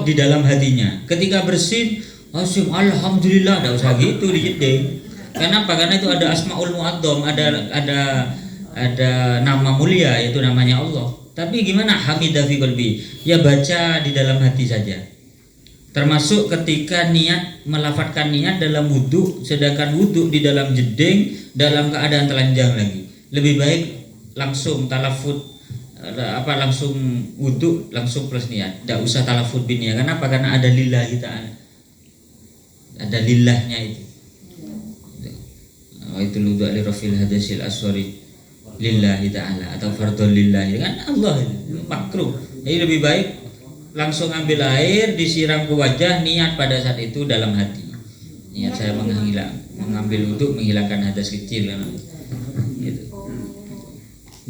Speaker 1: di dalam hatinya. Ketika bersin, alhamdulillah, enggak usah gitu di jeding. Kenapa? Karena itu ada asmaul mu'adzam, ada nama mulia, yaitu namanya Allah. Tapi gimana hamidah fi qalbi? Ya baca di dalam hati saja. Termasuk ketika niat, melafadzkan niat dalam wudu, sedangkan wudu di dalam jeding dalam keadaan telanjang lagi. Lebih baik langsung talafud langsung wudu langsung plus niat. Tidak usah talafud bin niat. Kenapa? Karena ada lillahi ta'ala. ada lillahnya itu. Itu wudu li rafil hadasil aswari lillahi ta'ala atau fardhu lillahi kan Allah, itu makruh. Jadi lebih baik langsung ambil air, disiram ke wajah, niat pada saat itu dalam hati. Niat saya mengambil wudu menghilangkan hadas kecil kan. Gitu.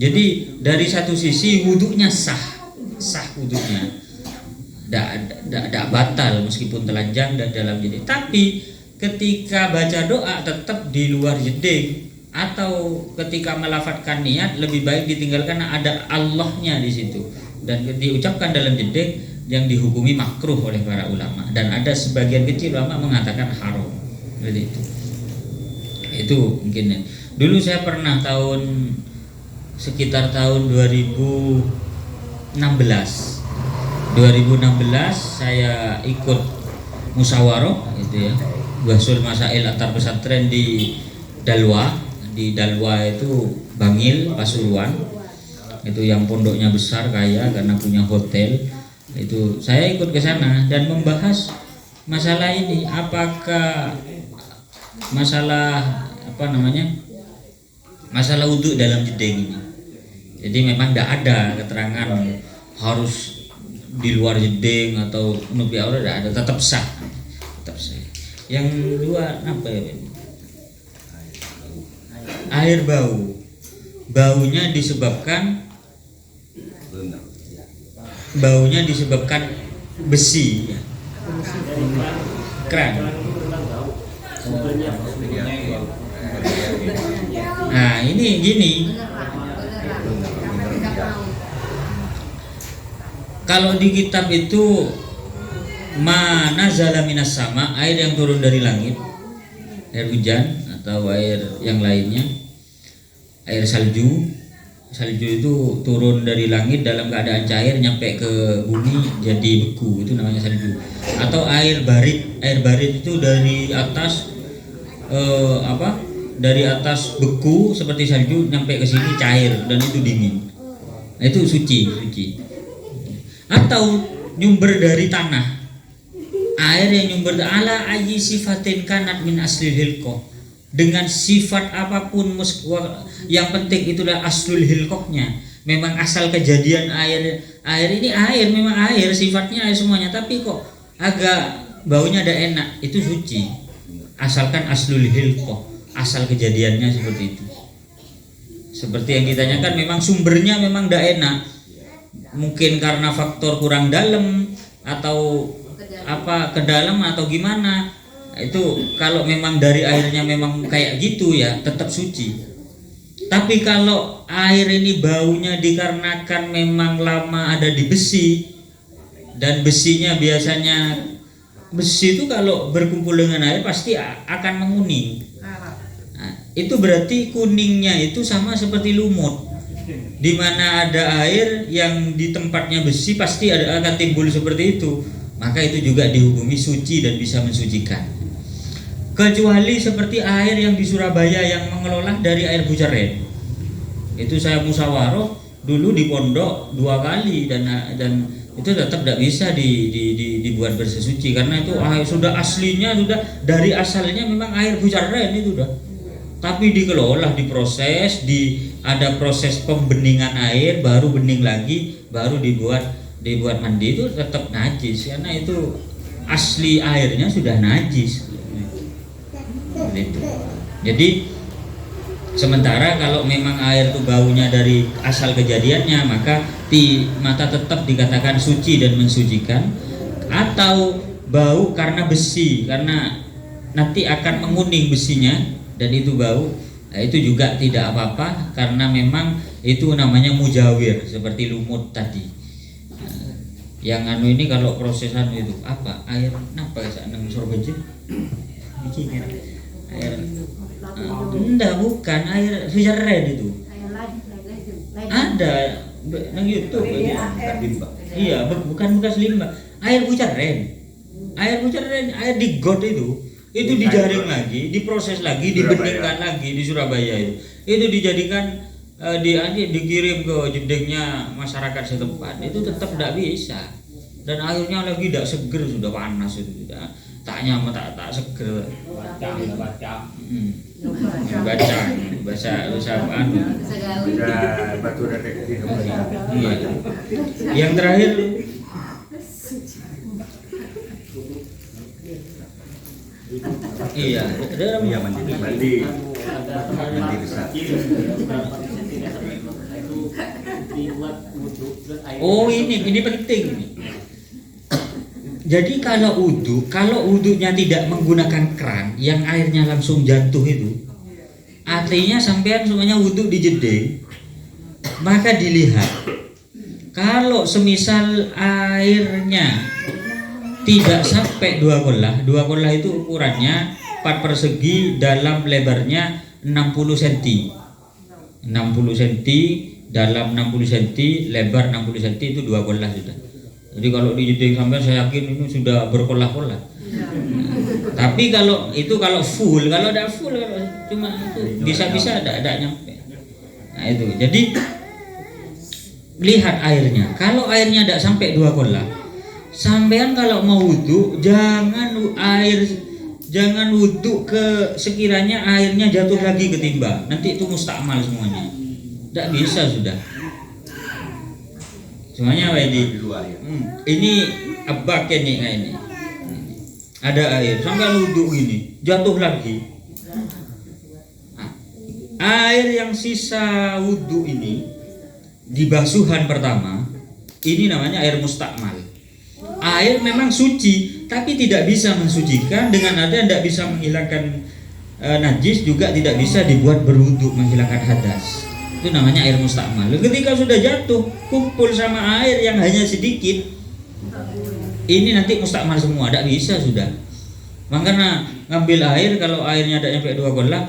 Speaker 1: Jadi dari satu sisi wudunya sah wudunya. Tidak batal meskipun telanjang dan dalam jeding. Tapi ketika baca doa tetap di luar jeding atau ketika melafadzkan niat lebih baik ditinggalkan, ada Allahnya di situ dan diucapkan dalam jeding yang dihukumi makruh oleh para ulama, dan ada sebagian kecil ulama mengatakan haram. Seperti itu mungkin. Dulu saya pernah sekitar tahun 2016 saya ikut musyawarah gitu ya, Basul Masail antar pesantren di Dalwa. Di Dalwa itu Bangil, Pasuruan. Itu yang pondoknya besar kaya karena punya hotel. Itu saya ikut ke sana dan membahas masalah ini, apakah masalah masalah wudhu dalam jeding ini. Jadi memang tidak ada keterangan harus di luar jeding atau nutupi aurat, tidak ada, tetap sah. Yang dua apa ya? Air baunya disebabkan besi ya. Keran. Nah ini gini, kalau di kitab itu mana nazala minas sama, air yang turun dari langit, air hujan atau air yang lainnya, air salju itu turun dari langit dalam keadaan cair nyampe ke bumi jadi beku, itu namanya salju. Atau air barit itu dari atas dari atas beku seperti salju nyampe ke sini cair dan itu dingin. Nah, itu suci. Atau nyumber dari tanah, air yang nyumber ala ayi sifatin kanat min aslil hilqah, dengan sifat apapun yang penting itulah aslul hilqahnya. Memang asal kejadian air ini memang air, sifatnya air semuanya, tapi kok agak baunya ada enak, itu suci asalkan aslul hilqah, asal kejadiannya seperti itu. Seperti yang ditanyakan, memang sumbernya memang tidak enak, mungkin karena faktor kurang dalam atau ke dalam atau gimana. Itu kalau memang dari airnya memang kayak gitu ya tetap suci. Tapi kalau air ini baunya dikarenakan memang lama ada di besi, dan besinya biasanya besi itu kalau berkumpul dengan air pasti akan menguning. Nah, itu berarti kuningnya itu sama seperti lumut. Di mana ada air yang di tempatnya besi pasti akan timbul seperti itu, maka itu juga dihukumi suci dan bisa mensucikan. Kecuali seperti air yang di Surabaya yang mengelola dari air Bucaren. Itu saya musyawarah dulu di pondok 2 kali dan itu tetap tidak bisa dibuat bersesuci karena itu air sudah aslinya sudah dari asalnya memang air Bucaren itu sudah. Tapi dikelola, diproses, ada proses pembeningan air, baru bening lagi, baru dibuat mandi, itu tetap najis karena itu asli airnya sudah najis. Gitu. Jadi sementara kalau memang air itu baunya dari asal kejadiannya, maka mata tetap dikatakan suci dan mensucikan. Atau bau karena besi, karena nanti akan menguning besinya dan itu bau, nah itu juga tidak apa-apa karena memang itu namanya mujawir seperti lumut tadi. Yang ini kalau prosesan itu apa? Air napa ya nang sorbeje? Air enggak, bukan air Bucaren itu. Ada nang YouTube iya, bukan bekas limbah. Air Bucaren. Air di got itu dijaring lagi, diproses lagi, dibeningkan lagi di Surabaya itu dijadikan dikirim ke jedingnya masyarakat setempat. Itu tetap tidak bisa dan airnya lagi tidak seger, sudah panas itu sudah. tak nyaman tak seger.
Speaker 6: Baca.
Speaker 1: Baca apaan?
Speaker 4: Udah batu udah di nomor
Speaker 1: Iya. Yang terakhir iya,
Speaker 4: Iya mandi besar.
Speaker 1: Oh ini penting. Jadi kalau wudhunya tidak menggunakan keran yang airnya langsung jatuh itu, artinya sampean semuanya wudhu di jeding, maka dilihat kalau semisal airnya tidak sampai 2 kolah itu ukurannya 4 persegi dalam lebarnya 60 cm 60 cm dalam 60 cm lebar 60 cm itu 2 kolah sudah. Jadi kalau di jeding sampai saya yakin ini sudah berkolah-kolah. Tapi kalau full, kalau ada full cuma itu bisa-bisa ada nyampe. Nah itu. Jadi lihat airnya. Kalau airnya tidak sampai 2 kolah, sampean kalau mau wudhu jangan wudhu ke sekiranya airnya jatuh lagi ke timba. Nanti itu mustakmal semuanya. Tidak bisa sudah. Semuanya di
Speaker 4: luar ya.
Speaker 1: Ini abak ini. Ada air, sampai wudhu gini, jatuh lagi. Nah, air yang sisa wudhu ini di basuhan pertama, ini namanya air mustakmal. Air memang suci, tapi tidak bisa mensucikan. Dengan ada tidak bisa menghilangkan najis, juga tidak bisa dibuat berwudhu menghilangkan hadas. Itu namanya air mustakmal. Ketika sudah jatuh kumpul sama air yang hanya sedikit, ini nanti mustakmal semua, tidak bisa sudah. Makanya ngambil air, kalau airnya tidak sampai 2 kolah,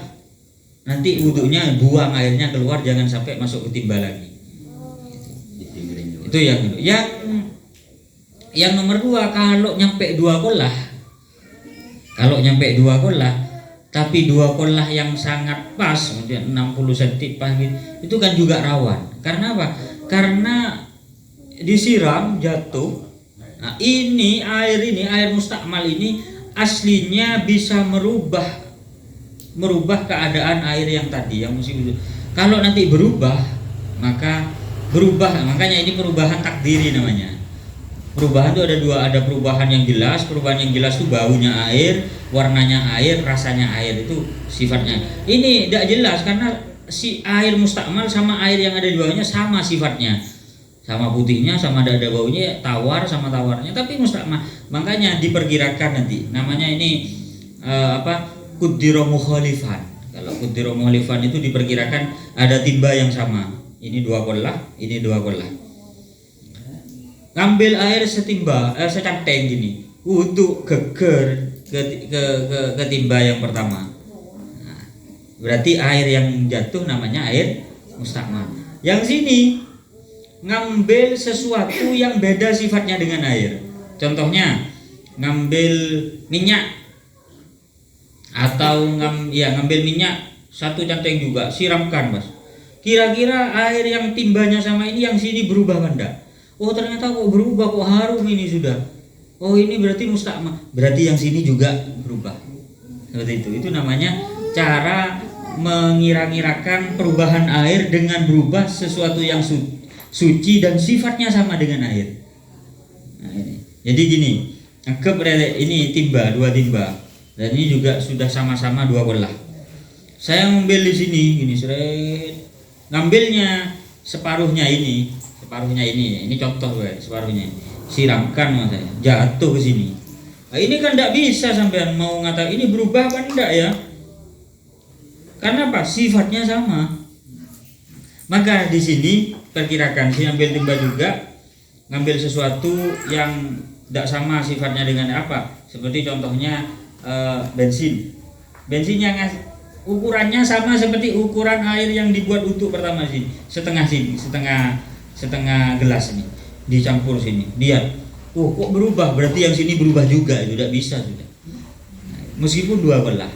Speaker 1: nanti wudhunya buang airnya keluar, jangan sampai masuk ke timba lagi. Itu yang kedua. Yang nomor 2, kalau nyampe 2 kolah, tapi 2 kolah yang sangat pas, kemudian 60 cm pas, itu kan juga rawan. Karena apa? Karena disiram jatuh. Nah, air mustakmal ini aslinya bisa merubah keadaan air yang tadi yang mesti. Kalau nanti makanya ini perubahan takdiri namanya. Perubahan itu ada 2, ada perubahan yang jelas. Perubahan yang jelas itu baunya air, warnanya air, rasanya air, itu sifatnya. Ini tidak jelas karena si air mustakmal sama air yang ada di bawahnya sama sifatnya, sama putihnya, sama ada baunya, tawar sama tawarnya, tapi mustakmal. Makanya diperkirakan nanti namanya ini kudiro mukhalifan. Kalau kudiro mukhalifan itu diperkirakan ada timba yang sama. Ini 2 kolah, ini 2 kolah. Ngambil air secanteng gini, untuk geger ke timba yang pertama. Nah, berarti air yang jatuh namanya air mustakmal. Yang sini ngambil sesuatu yang beda sifatnya dengan air. Contohnya ngambil minyak atau ngambil minyak 1 canteng juga, siramkan Mas. Kira-kira air yang timbanya sama ini yang sini berubah kan enggak? Oh ternyata kok berubah, kok harum ini sudah. Oh ini berarti mustakmal, berarti yang sini juga berubah. Seperti itu. Itu namanya cara mengira-ngirakan perubahan air dengan berubah sesuatu yang suci dan sifatnya sama dengan air. Nah, ini. Jadi gini, anggap ini timba, 2 timba, dan ini juga sudah sama-sama 2 kolah. Saya ngambil di sini, gini seret, ngambilnya separuhnya ini contoh gue, separuhnya siramkan mas saya, jatuh ke sini. Nah, ini kan tidak bisa sampean mau ngatakan ini berubah kan enggak ya? Karena apa? Sifatnya sama. Maka di sini perkirakan saya ambil timba juga, ngambil sesuatu yang tidak sama sifatnya dengan apa? Seperti contohnya bensin yang ukurannya sama seperti ukuran air yang dibuat untuk pertama sini, setengah gelas ini dicampur sini. Lihat, kok berubah? Berarti yang sini berubah juga, itu tidak bisa sudah. Meskipun 2 kolah,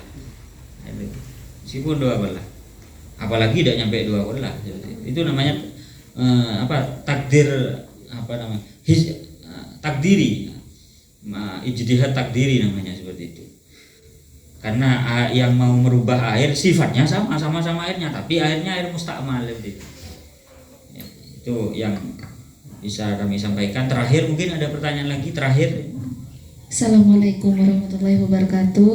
Speaker 1: apalagi tidak nyampe 2 kolah, itu namanya takdiri. ijtihad takdiri namanya seperti itu. Karena yang mau merubah air sifatnya sama airnya, tapi airnya air mustakmal gitu. Itu yang bisa kami sampaikan. Terakhir mungkin ada pertanyaan lagi terakhir.
Speaker 9: Assalamualaikum warahmatullahi wabarakatuh.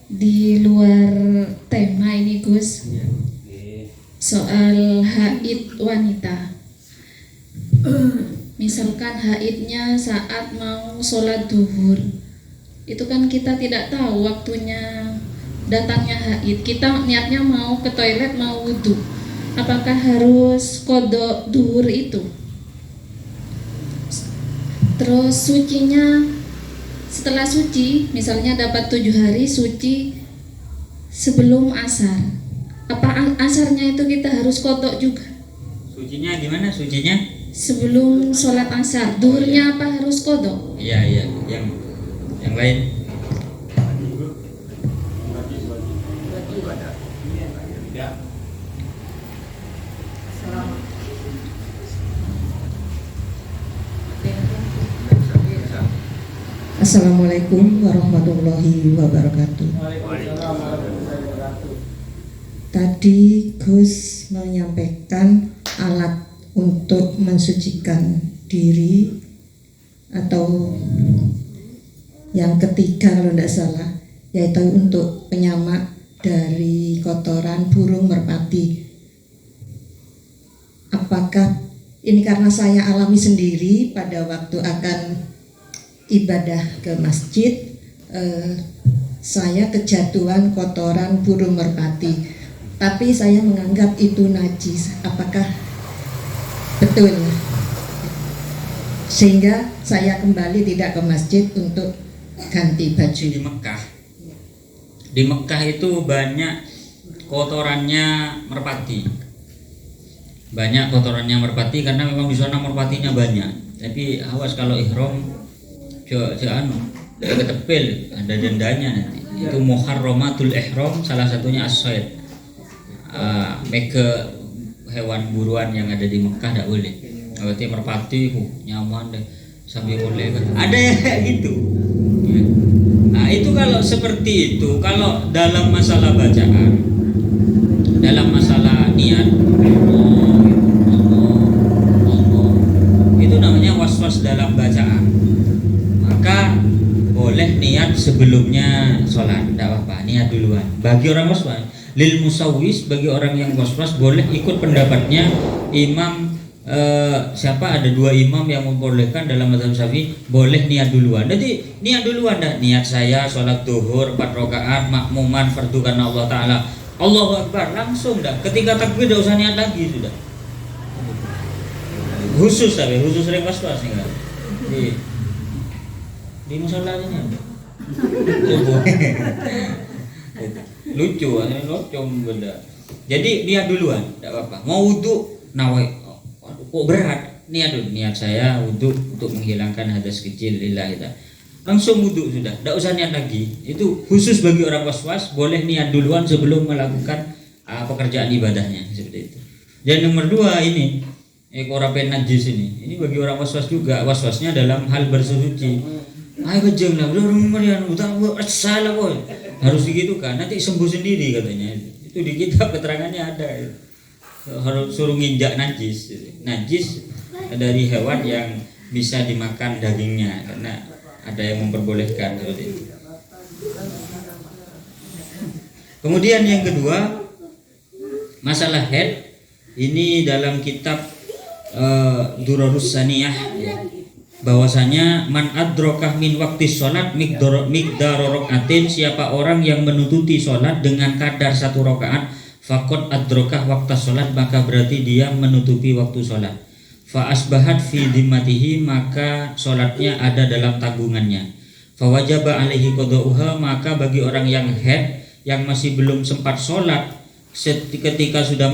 Speaker 9: Di luar tema ini Gus, soal haid wanita. Misalkan haidnya saat mau sholat duhur, itu kan kita tidak tahu waktunya datangnya haid. Kita niatnya mau ke toilet, mau wudhu, apakah harus qadha duhur itu? Terus sucinya setelah suci, misalnya dapat 7 hari suci sebelum asar, apa asarnya itu kita harus qadha juga?
Speaker 1: Sucinya gimana sucinya?
Speaker 9: Sebelum sholat asar, duhurnya apa harus qadha?
Speaker 1: Iya, yang lain.
Speaker 10: Assalamualaikum warahmatullahi wabarakatuh. Tadi Gus menyampaikan alat untuk mensucikan diri, atau yang ketiga kalau tidak salah, yaitu untuk penyamak dari kotoran burung merpati. Apakah ini karena saya alami sendiri pada waktu akan ibadah ke masjid, saya kejatuhan kotoran burung merpati, tapi saya menganggap itu najis. Apakah betul? Sehingga saya kembali tidak ke masjid untuk ganti baju.
Speaker 1: Di Mekah itu banyak kotorannya merpati. Banyak kotorannya merpati karena memang di sana merpatinya banyak. Tapi awas kalau ihram ketepil, ada dendanya nanti. Itu muharramatul ihram, salah satunya as-sayd. Mega hewan buruan yang ada di Mekah tidak boleh. Berarti merpati nyaman deh sambil boleh kan. Ada yang kayak gitu. Ya. Nah, itu kalau seperti itu, kalau dalam masalah bacaan, dalam masalah niat, itu namanya was-was dalam bacaan. Maka boleh niat sebelumnya sholat, tidak apa-apa, niat duluan. Bagi orang was-was, lil musawwis, bagi orang yang was-was boleh ikut pendapatnya imam. Siapa, ada 2 imam yang membolehkan dalam mazhab Syafi'i, boleh niat duluan. Jadi niat duluan dah. Niat saya sholat duhur 4 rakaat makmuman fardu karena Allah Ta'ala, Allahu Akbar, langsung dah. Ketika takbir dah usah niat lagi sudah. Khusus sering was-was enggak? Di musola ini ada. Lucu benda. Jadi niat duluan, tidak apa-apa. Mau wudu, nawai. Kok berat? Niat dulu. Niat saya wudu untuk menghilangkan hadas kecil lillahi ta'ala. Langsung wudu sudah, tidak usah niat lagi. Itu khusus bagi orang was-was, boleh niat duluan sebelum melakukan pekerjaan ibadahnya seperti itu. Dan nomor 2 ini korapen najis ini bagi orang was-was juga. Was-wasnya dalam hal bersuci. Ayo kejeng lah, udah rumarian, udah salah boy. Harus begitu kan? Nanti sembuh sendiri katanya. Itu di kitab keterangannya ada. Harus suruh nginjak najis. Najis dari hewan yang bisa dimakan dagingnya, karena ada yang memperbolehkan seperti itu. Kemudian yang kedua, masalah haid ini dalam kitab Durarus Saniyah ya. Bahwasanya man adrokah min waktu sholat mikdar rokaatin, siapa orang yang menututi sholat dengan kadar 1 rakaat, faqad adrokah waktu sholat, maka berarti dia menutupi waktu sholat. Fa asbahat fi dhimmatihi, maka sholatnya ada dalam tanggungannya. Fa wajaba alaihi qada'uha, maka bagi orang yang haid yang masih belum sempat sholat, ketika sudah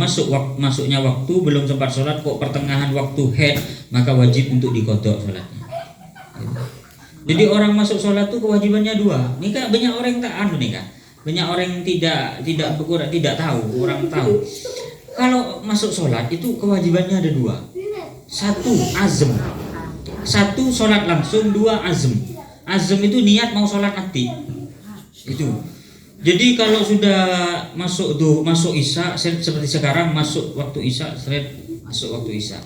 Speaker 1: masuknya waktu belum sempat sholat, kok pertengahan waktu haid, maka wajib untuk diqadha sholatnya. Jadi orang masuk sholat itu kewajibannya 2. Ini kan banyak orang yang tak nih kan. Banyak orang yang tidak tahu, orang tahu. Kalau masuk sholat itu kewajibannya ada 2. 1 azm. Satu, sholat langsung. Dua, azm. Azm itu niat mau sholat nanti. Itu. Jadi kalau sudah masuk isya, seperti sekarang masuk waktu isya, masuk waktu isya,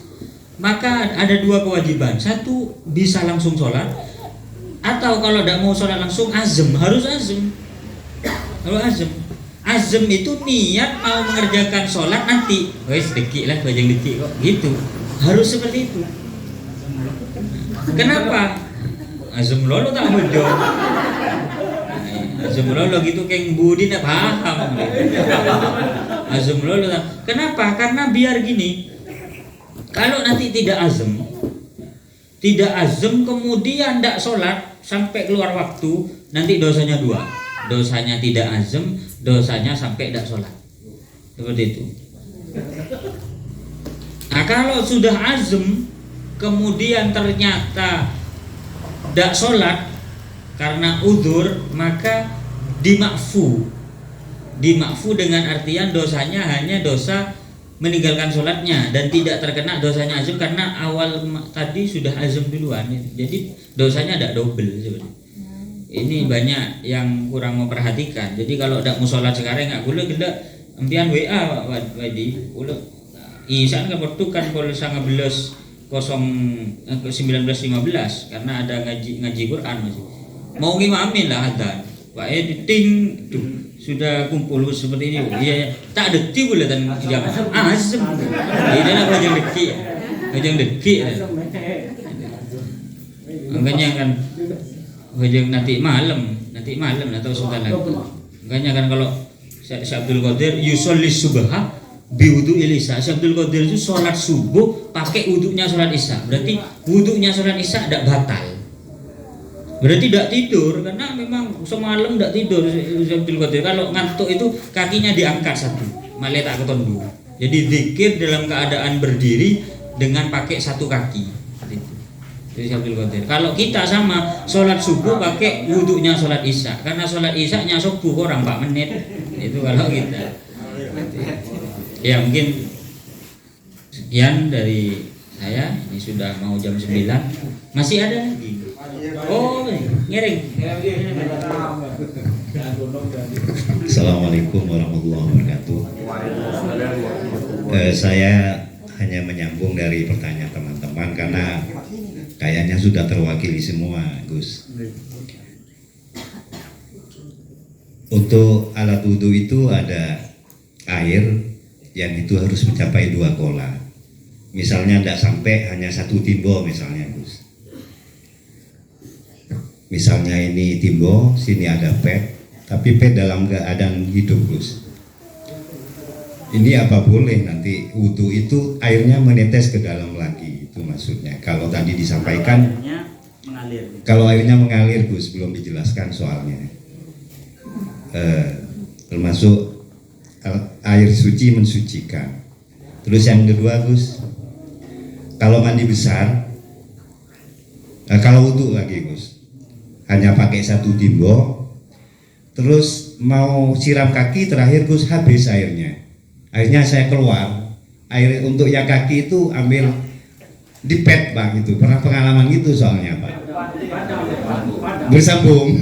Speaker 1: maka ada dua kewajiban. Satu, bisa langsung sholat, atau kalau tidak mau sholat langsung, azm. Harus azm. Azm itu niat mau mengerjakan sholat nanti. Wes deki lah, bajang deki kok. Gitu. Harus seperti itu. Kenapa? Azm lolo tak bodoh. Azm lolo gitu keng budi nak paham. Azm lolo tak. Kenapa? Karena biar gini. Kalau nanti tidak azm kemudian tidak sholat sampai keluar waktu, nanti dosanya dua. Dosanya tidak azm, dosanya sampai tidak sholat. Seperti itu. Nah kalau sudah azm kemudian ternyata tidak sholat karena udzur, maka dimakfu dengan artian dosanya hanya dosa meninggalkan sholatnya dan tidak terkena dosanya azm karena awal tadi sudah azm duluan, jadi dosanya tidak double sebenarnya. Ini banyak yang kurang memperhatikan. Jadi kalau tidak mau sholat sekarang nggak boleh gila empian WA wadi boleh isan kepertukan kalau sangat belas 1915 karena ada ngaji Quran masih. Mau ngimamin lah adzan. Pak ting sudah kumpul seperti ini. Iya, tak detik boleh dan jam azm. Ini lah bajang detik. Makanya kan bajang nanti malam atau sebentar lagi. Makanya kan kalau Syekh Abdul Qadir yusolli subha biwudu ilisa. Syekh Abdul Qadir itu sholat subuh pakai wudhunya sholat isya. Berarti wudhunya sholat isya tidak batal. Berarti tidak tidur karena memang semalam tidak tidur Syekh Abdul Qadir. Kalau ngantuk itu kakinya diangkat satu, malah tak keton dua. Jadi zikir dalam keadaan berdiri dengan pakai satu kaki. Itu Syekh Abdul Qadir. Kalau kita sama sholat subuh pakai wudhunya sholat isya. Karena sholat isya nya subuh orang 4 menit. Itu kalau kita. Ya mungkin sekian dari saya. Ini sudah mau jam 9. Masih ada lagi. Oh, ngiring.
Speaker 11: Assalamualaikum warahmatullahi wabarakatuh. Saya hanya menyambung dari pertanyaan teman-teman karena kayaknya sudah terwakili semua, Gus. Untuk alat wudhu itu ada air yang itu harus mencapai 2 kola. Misalnya tidak sampai hanya 1 timbo misalnya, Gus. Misalnya ini timbo, sini ada pet, tapi pet dalam keadaan hidup, Gus. Ini apa boleh nanti wudhu itu airnya menetes ke dalam lagi, itu maksudnya. Kalau tadi disampaikan, kalau airnya mengalir, Gus, belum dijelaskan soalnya. Termasuk air suci mensucikan. Terus yang kedua, Gus, kalau mandi besar, kalau wudhu lagi, Gus, hanya pakai 1 timbo, terus mau siram kaki terakhir, Gus, habis airnya saya keluar, air untuk yang kaki itu ambil di pet, Bang, itu pernah pengalaman gitu soalnya, Pak, bersambung.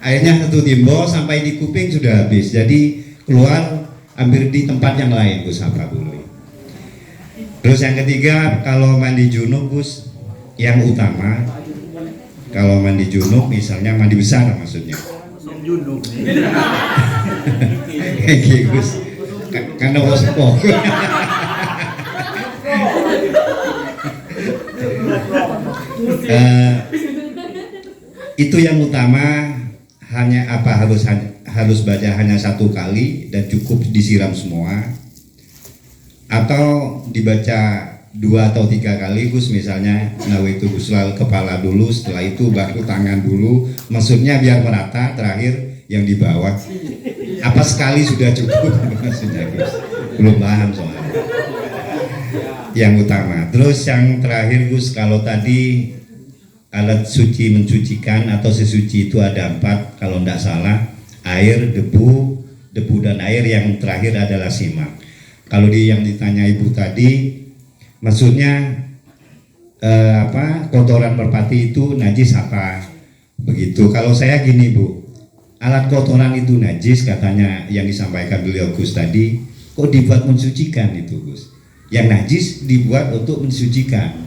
Speaker 11: Airnya 1 timbo sampai di kuping sudah habis, jadi keluar ambil di tempat yang lain, Gus, apa boleh. Terus yang ketiga, kalau mandi junub, Gus, yang utama kalau mandi junub misalnya mandi besar maksudnya. Gus, karena waspo. Itu yang utama, hanya apa harus baca hanya 1 kali dan cukup disiram semua, atau dibaca 2 atau 3 kali, Gus, misalnya nawaitu guslal kepala dulu, setelah itu baru tangan dulu, maksudnya biar merata, terakhir yang di bawah. Apa sekali sudah cukup maksudnya, Gus? Belum paham soalnya. Yang utama. Terus yang terakhir, Gus, kalau tadi alat suci mensucikan atau sesuci itu ada 4 kalau tidak salah, air, debu dan air, yang terakhir adalah simak. Kalau yang ditanya Ibu tadi, maksudnya kotoran merpati itu najis apa? Begitu. Kalau saya gini Bu, alat kotoran itu najis katanya yang disampaikan beliau Gus tadi, kok dibuat mensucikan itu Gus? Yang najis dibuat untuk mensucikan.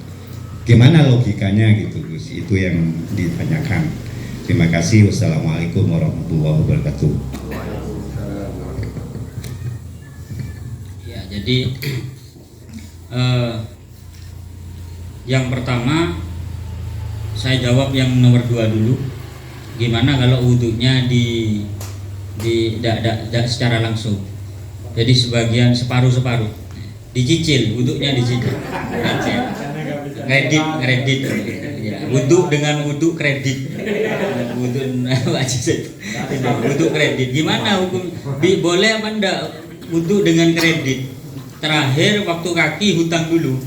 Speaker 11: Gimana logikanya gitu Gus? Itu yang ditanyakan. Terima kasih. Wassalamualaikum warahmatullahi wabarakatuh.
Speaker 12: Ya, jadi yang pertama saya jawab yang nomor 2 dulu. Gimana kalau wudhunya tidak secara langsung? Jadi sebagian separuh dicicil, wudhunya dicicil. Kredit. Ya, wudhu dengan wudhu kredit. Wudhu kredit. Gimana hukum? Boleh apa enggak wudhu dengan kredit? Terakhir waktu kaki hutang dulu.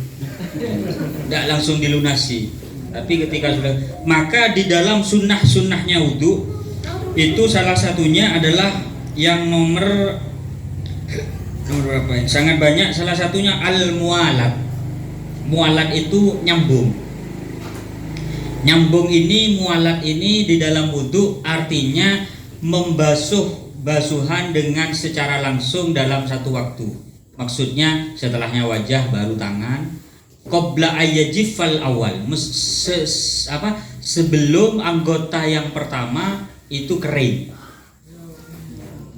Speaker 12: Tidak langsung dilunasi, tapi ketika sudah, maka di dalam sunnahnya wudhu itu salah satunya adalah yang nomor berapa ya? Sangat banyak. Salah satunya al-mualat. Mualat itu nyambung. Mualat ini di dalam wudhu artinya membasuh basuhan dengan secara langsung dalam satu waktu. Maksudnya setelahnya wajah baru tangan. Qabla ayyajifal awal, sebelum anggota yang pertama itu kering.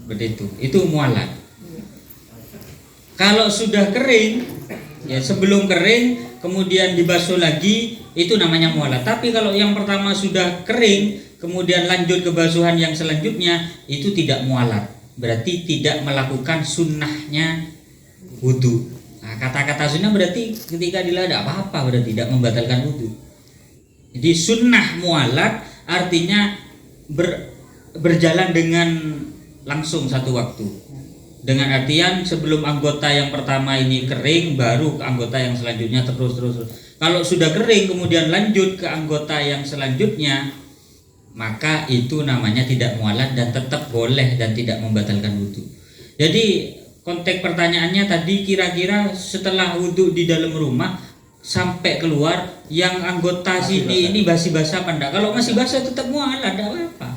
Speaker 12: Begitu. Itu mualat. Kalau sudah kering, ya sebelum kering kemudian dibasuh lagi, itu namanya mualat. Tapi kalau yang pertama sudah kering kemudian lanjut ke basuhan yang selanjutnya, itu tidak mualat. Berarti tidak melakukan sunnahnya wudhu. Nah, kata-kata sunnah berarti ketika dilada apa-apa, berarti tidak membatalkan wudhu. Jadi sunnah mualat artinya berjalan dengan langsung satu waktu. Dengan artian sebelum anggota yang pertama ini kering, baru ke anggota yang selanjutnya terus. Kalau sudah kering kemudian lanjut ke anggota yang selanjutnya, maka itu namanya tidak mualat dan tetap boleh dan tidak membatalkan wudhu. Jadi konteks pertanyaannya tadi, kira-kira setelah wudhu di dalam rumah sampai keluar yang anggota sini ini masih basah apa enggak? Kalau masih basah tetap mualat, enggak apa-apa.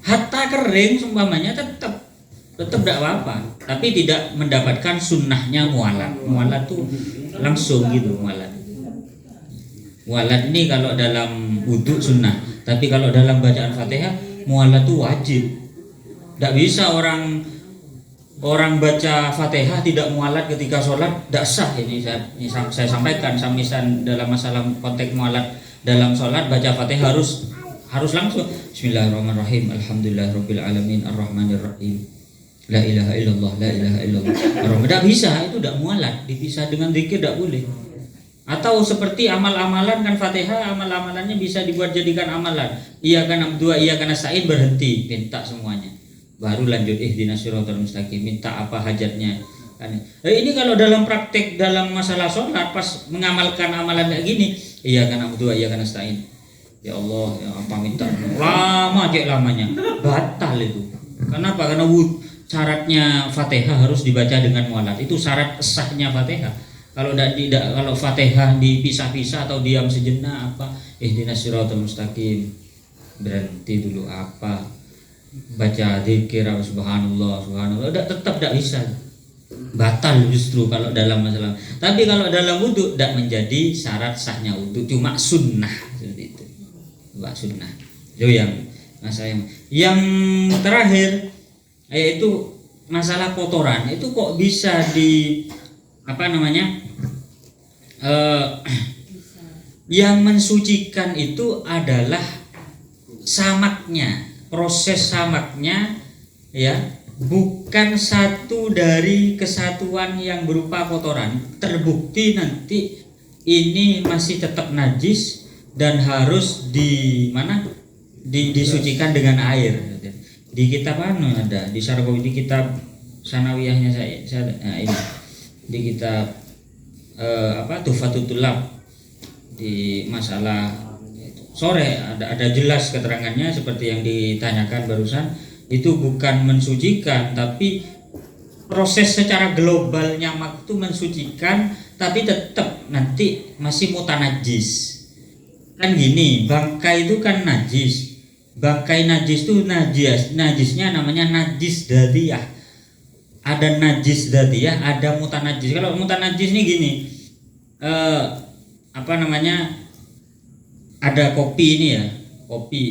Speaker 12: Hatta kering seumpamanya tetap enggak apa-apa. Tapi tidak mendapatkan sunnahnya mualat. Mualat tuh langsung gitu mualat. Mualat ini kalau dalam wudhu sunnah, tapi kalau dalam bacaan Fatihah mualat tuh wajib. Enggak bisa orang baca Fatihah tidak mualat ketika sholat, tidak sah. Ini saya sampaikan, samisan dalam masalah konteks mualat dalam sholat, baca Fatihah harus langsung. Bismillahirrahmanirrahim. Alhamdulillahirabbil alamin arrahmanirrahim. La ilaha illallah, la ilaha illallah. Tidak bisa, itu tidak mualat. Dipisah dengan zikir tidak boleh. Atau seperti amal-amalan kan Fatihah, amal-amalannya bisa dibuat jadikan amalan. Iyyaka na'budu wa iyyaka nasta'in, berhenti, minta semuanya. Baru lanjut ihdinas siratal mustaqim, minta apa hajatnya. Ini kalau dalam praktek dalam masalah sholat pas mengamalkan amalan kayak gini, iyyaka na'budu wa iyyaka nasta'in. Ya Allah, ya apa minta lama aja lamanya, batal itu. Kenapa? Karena syaratnya Fatihah harus dibaca dengan mualat. Itu syarat sahnya Fatihah. Kalau tidak, kalau Fatihah dipisah-pisah atau diam sejenak apa, ihdinas siratal mustaqim, berhenti dulu apa, baca zikir subhanallah tetap tidak bisa, batal justru kalau dalam masalah. Tapi kalau dalam wudhu tidak menjadi syarat sahnya wudhu, cuma sunnah seperti itu, cuma sunnah. Itu yang masalah yang terakhir, yaitu masalah kotoran. Itu kok bisa di yang mensucikan itu adalah samaknya. Proses samaknya ya, bukan satu dari kesatuan yang berupa kotoran. Terbukti nanti ini masih tetap najis dan harus disucikan dengan air. Di kitab ada, di Syarqawi, di kitab sanawiyahnya saya ini di kitab Tuhfatul Tulab, di masalah sore ada jelas keterangannya seperti yang ditanyakan barusan. Itu bukan mensucikan, tapi proses secara global nyamak itu mensucikan, tapi tetap nanti masih mutanajis. Kan gini, bangkai itu kan najis. Bangkai najis itu najisnya namanya najis dzatiyah. Ada najis dzatiyah, ada mutanajis. Kalau mutanajis ini gini, ada kopi ini ya, kopi.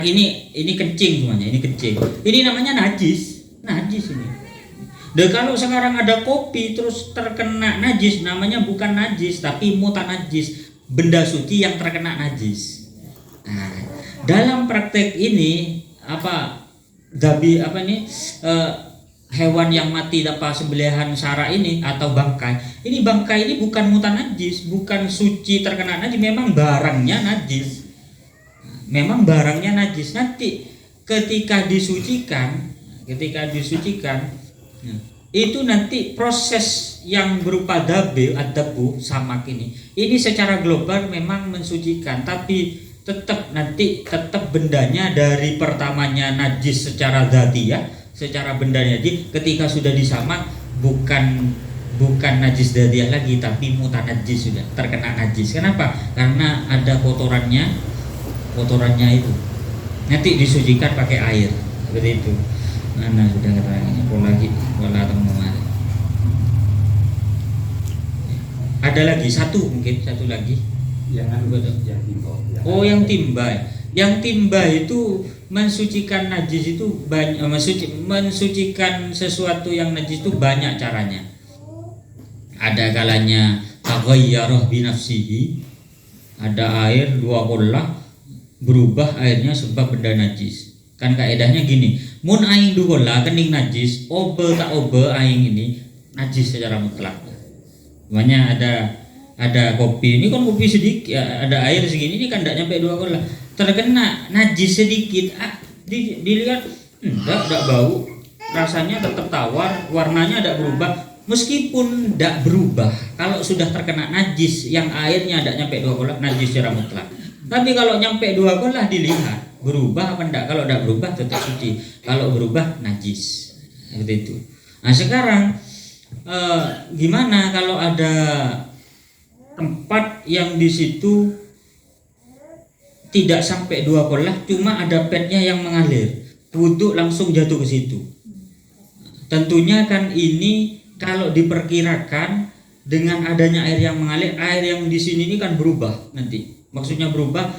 Speaker 12: Ini kencing semuanya, ini kencing. Ini namanya najis ini. Dan kalau sekarang ada kopi terus terkena najis, namanya bukan najis tapi mutanajis, benda suci yang terkena najis. Nah, dalam praktek ini hewan yang mati tanpa sembelihan syara ini atau bangkai ini bukan mutanajis, bukan suci terkena najis, memang barangnya najis. Nanti ketika disucikan itu nanti proses yang berupa adabu samak ini secara global memang mensucikan, tapi tetap bendanya dari pertamanya najis secara dzatiyah, secara bendanya najis, ketika sudah disamak bukan najis dzatiyah lagi tapi mutanajis, sudah terkena najis. Kenapa? Karena ada kotorannya itu nanti disucikan pakai air seperti itu. Mana sudah keterangannya pola temuan. Ada lagi satu lagi yang timba itu mensucikan najis itu banyak, mensucikan sesuatu yang najis itu banyak caranya. Ada kalanya taghayyara bi nafsihi, ada air dua qollah berubah airnya sebab benda najis. Kan kaedahnya gini, mun aing dukola kening najis, obe tak obe aing ini najis secara mutlak. Makanya ada kopi, ini kan kopi sedikit, ada air segini, ini kan tidak nyampe 2 kola, terkena najis sedikit, dilihat enggak bau, rasanya tetap tawar, warnanya tidak berubah. Meskipun tidak berubah, kalau sudah terkena najis yang airnya tidak nyampe 2 kola, najis secara mutlak. Tapi kalau nyampe 2 kola dilihat berubah apa enggak. Kalau tidak berubah tetap suci, kalau berubah najis, seperti itu. Nah sekarang gimana kalau ada tempat yang di situ tidak sampai 2 kolah, cuma ada petnya yang mengalir, wudhu langsung jatuh ke situ. Tentunya kan ini kalau diperkirakan dengan adanya air yang mengalir, air yang di sini ini kan berubah nanti. Maksudnya berubah,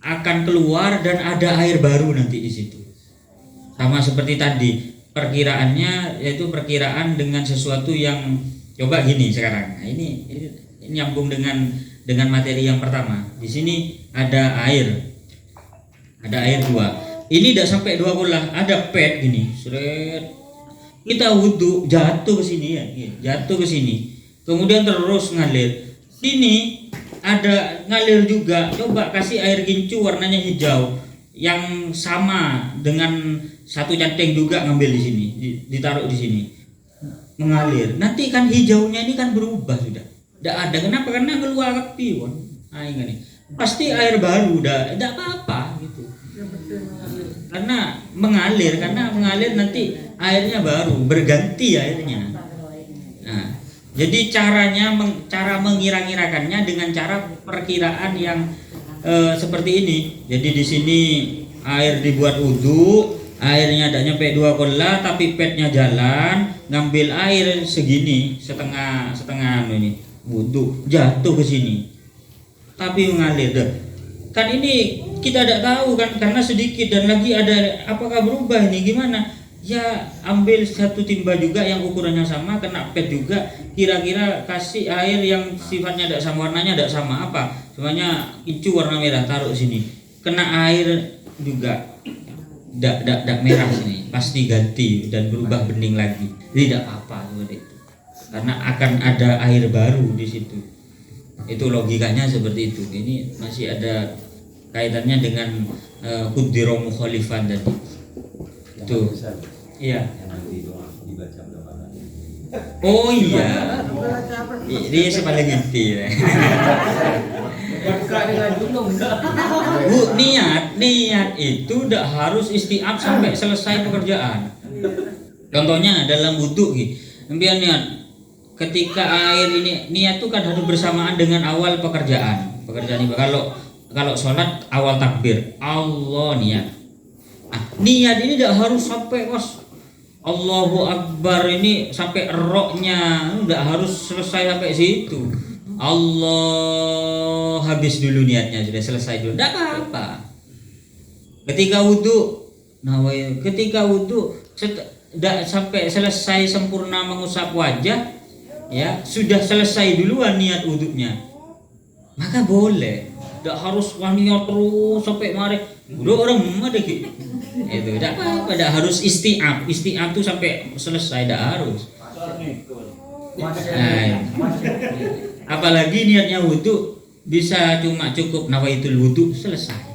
Speaker 12: akan keluar dan ada air baru nanti di situ. Sama seperti tadi perkiraannya, yaitu perkiraan dengan sesuatu yang coba gini sekarang. Nah, ini nyambung dengan materi yang pertama. Di sini ada air 2. Ini tidak sampai 2 kolah, ada pet gini. Seret. Kita wudhu jatuh ke sini ya, jatuh ke sini. Kemudian terus ngalir. Sini ada ngalir juga. Coba kasih air gincu warnanya hijau yang sama dengan satu canteng juga, ngambil di sini, ditaruh di sini, mengalir. Nanti kan hijaunya ini kan berubah sudah. Tidak ada. Kenapa? Karena keluar api, ini pasti air baru, udah tidak apa-apa gitu. Karena mengalir nanti airnya baru berganti airnya. Nah, jadi cara mengira-ngirakannya dengan cara perkiraan yang seperti ini. Jadi di sini air dibuat wudhu, airnya tidak nyampe 2 kolah, tapi petnya jalan, ngambil air segini, setengah ini wudhu, jatuh ke sini, tapi mengalir. Kan ini kita tidak tahu kan, karena sedikit dan lagi ada, apakah berubah ini gimana? Ya ambil satu timba juga yang ukurannya sama, kena pet juga, kira-kira kasih air yang sifatnya tidak sama, warnanya tidak sama, apa semuanya hijau warna merah, taruh sini, kena air juga tidak merah sini, pasti ganti dan berubah bening lagi. Tidak apa seperti itu, karena akan ada air baru di situ. Itu logikanya seperti itu. Ini masih ada kaitannya dengan Qudiro Mukhalifan tadi. Itu. Iya. Oh iya. Ini paling inti ya. Bu, niat itu tidak harus istiab sampai selesai pekerjaan. Contohnya dalam wudhu, niat ketika air ini niat itu kan harus bersamaan dengan awal pekerjaan ibadah. Kalau sholat awal takbir Allah niat. Niat ini tidak harus sampai Allahu Akbar ini sampai roknya, tidak harus selesai sampai situ. Allah habis dulu niatnya, sudah selesai dulu, tidak apa-apa. Ketika wudhu tidak sampai selesai sempurna mengusap wajah, ya sudah selesai duluan niat wudhunya, maka boleh. Tidak harus niat terus sampai mari. Udah orang ada gitu. Itu tidak apa-apa, tidak harus isti'ab itu sampai selesai, tidak harus. Apalagi niatnya wudhu bisa cuma cukup nawaitul wudhu selesai.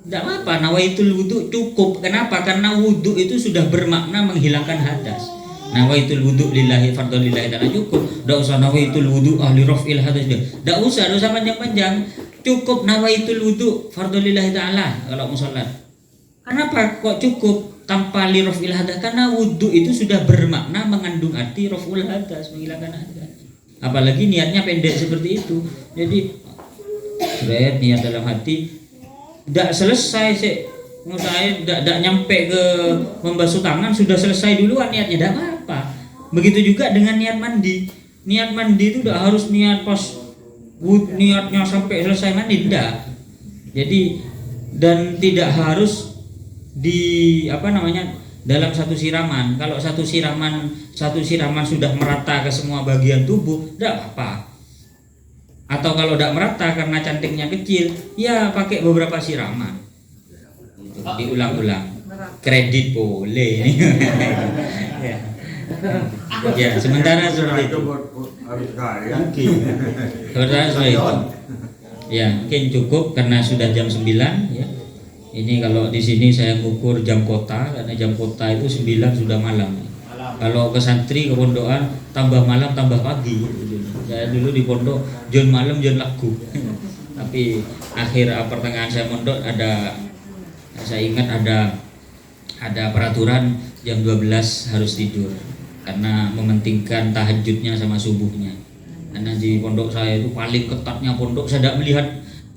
Speaker 12: Tidak apa-apa, nawaitul wudhu cukup. Kenapa? Karena wudhu itu sudah bermakna menghilangkan hadas. Nawaitul wudhu lillahi fardhu lillahi ta'ala cukup. Tidak usah nawaitul wudhu ahli raf'il hadas. Tidak usah panjang-panjang. Cukup nawaitul wudhu fardhu lillahi ta'ala kalau mau sholat. Kenapa kok cukup tanpa li raf'il hadas? Karena wudhu itu sudah bermakna mengandung arti raf'ul hadas, menghilangkan hadas. Apalagi niatnya pendek seperti itu. Jadi niat dalam hati tidak selesai saya tidak nyampe ke membasuh tangan sudah selesai duluan niatnya, tidak apa-apa. Begitu juga dengan niat mandi. Niat mandi itu tidak harus niat pas niatnya sampai selesai mandi, tidak. Jadi dan tidak harus dalam satu siraman. Kalau satu siraman sudah merata ke semua bagian tubuh, tidak apa-apa. Atau kalau tidak merata karena cantiknya kecil, ya pakai beberapa siraman. Diulang-ulang. Kredit boleh. Ya, sementara seperti itu. Sementara seperti itu. Ya, mungkin cukup karena sudah jam 9 ya. Ini kalau di sini saya ngukur jam kota, karena jam kota itu 9 sudah malam. Kalau ke santri ke pondokan tambah malam tambah pagi. Saya dulu di pondok jon malam jon lagu. Tapi akhir pertengahan saya mondok saya ingat ada peraturan jam 12 harus tidur karena mementingkan tahajudnya sama subuhnya. Karena di pondok saya itu paling ketatnya pondok, saya tidak melihat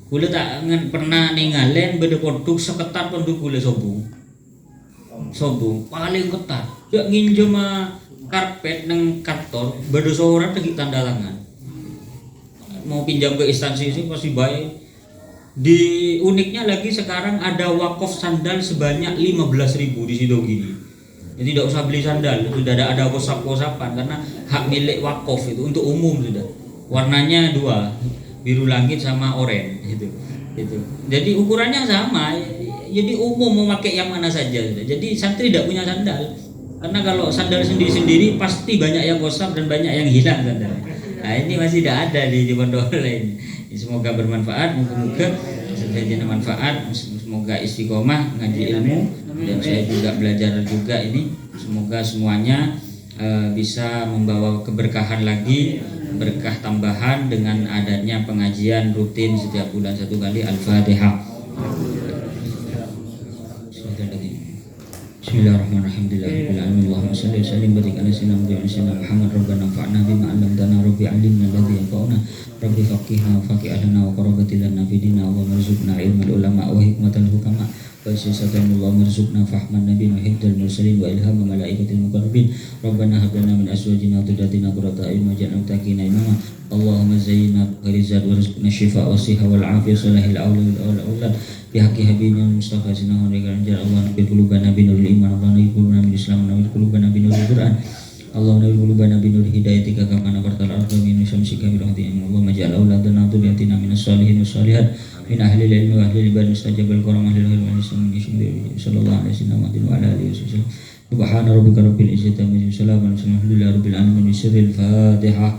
Speaker 12: kula tak pernah ningalen beda pondok seketat pondok kula sobung paling ketat. Dak nginjem karpet nang kantor beda surat lagi tanda tangan. Mau pinjam ke instansi sih pasti baik. Di uniknya lagi sekarang ada wakaf sandal sebanyak 15.000 di situ gini. Jadi tidak usah beli sandal, sudah ada WhatsApp-WhatsAppan karena hak milik wakaf itu untuk umum sudah. Warnanya 2, biru langit sama oranye itu. Jadi ukurannya sama. Jadi umum mau pakai yang mana saja sudah. Jadi santri tidak punya sandal. Karena kalau sandal sendiri-sendiri pasti banyak yang gosap dan banyak yang hilang sandal. Nah, ini masih tidak ada di pondok lain. Semoga bermanfaat, moga-moga sesuai manfaat, semoga istiqomah ngaji ilmu dan saya juga belajar juga ini. Semoga semuanya bisa membawa keberkahan lagi, berkah tambahan dengan adanya pengajian rutin setiap bulan 1 kali. Al-Fatihah. Bismillahirrahmanirrahim. Allahumma shalli wa sallim barik ala sayyidina Muhammad rabbana fa'na bima 'allamtana rabbi 'allimna alladhi yanfa'una rabbi faqihna wa faqih ahlana wa qurrata lana fi dinina wa warzuqna ilmal ulama wa hikmatal hukama wa sisatan Allah warzuqna fahman nabiyina hibdal mursalin wa ilham malaikatil muqarrabin rabbana hab lana min azwajina wa dhurriyyatina qurrata a'yun waj'alna muttaqina imama Allahumma zayyinna birizat warzuqna shifa wa siha wal afiyah salahil awlad bihaqi habibina Mustafa sallallahu alaihi wasallam Allah nabi qulubana binuril iman Allah nabi qulubana bil islam nabi qulubana binuril quran Allah nabi qulubana binuril hidayatika kama nabartal arda min syamsika bi rahmatika Allah maj'al auladana dhurriyyatina minas salihin was salihat min ahli ilmi wa ahli ibad mustajabal karam ahli ilmi wal islam sallallahu alaihi wasallam wa ala alihi wasallam subhana rabbika rabbil izzati amma yasifun salamun alhamdulillahi rabbil alamin sirril fatihah.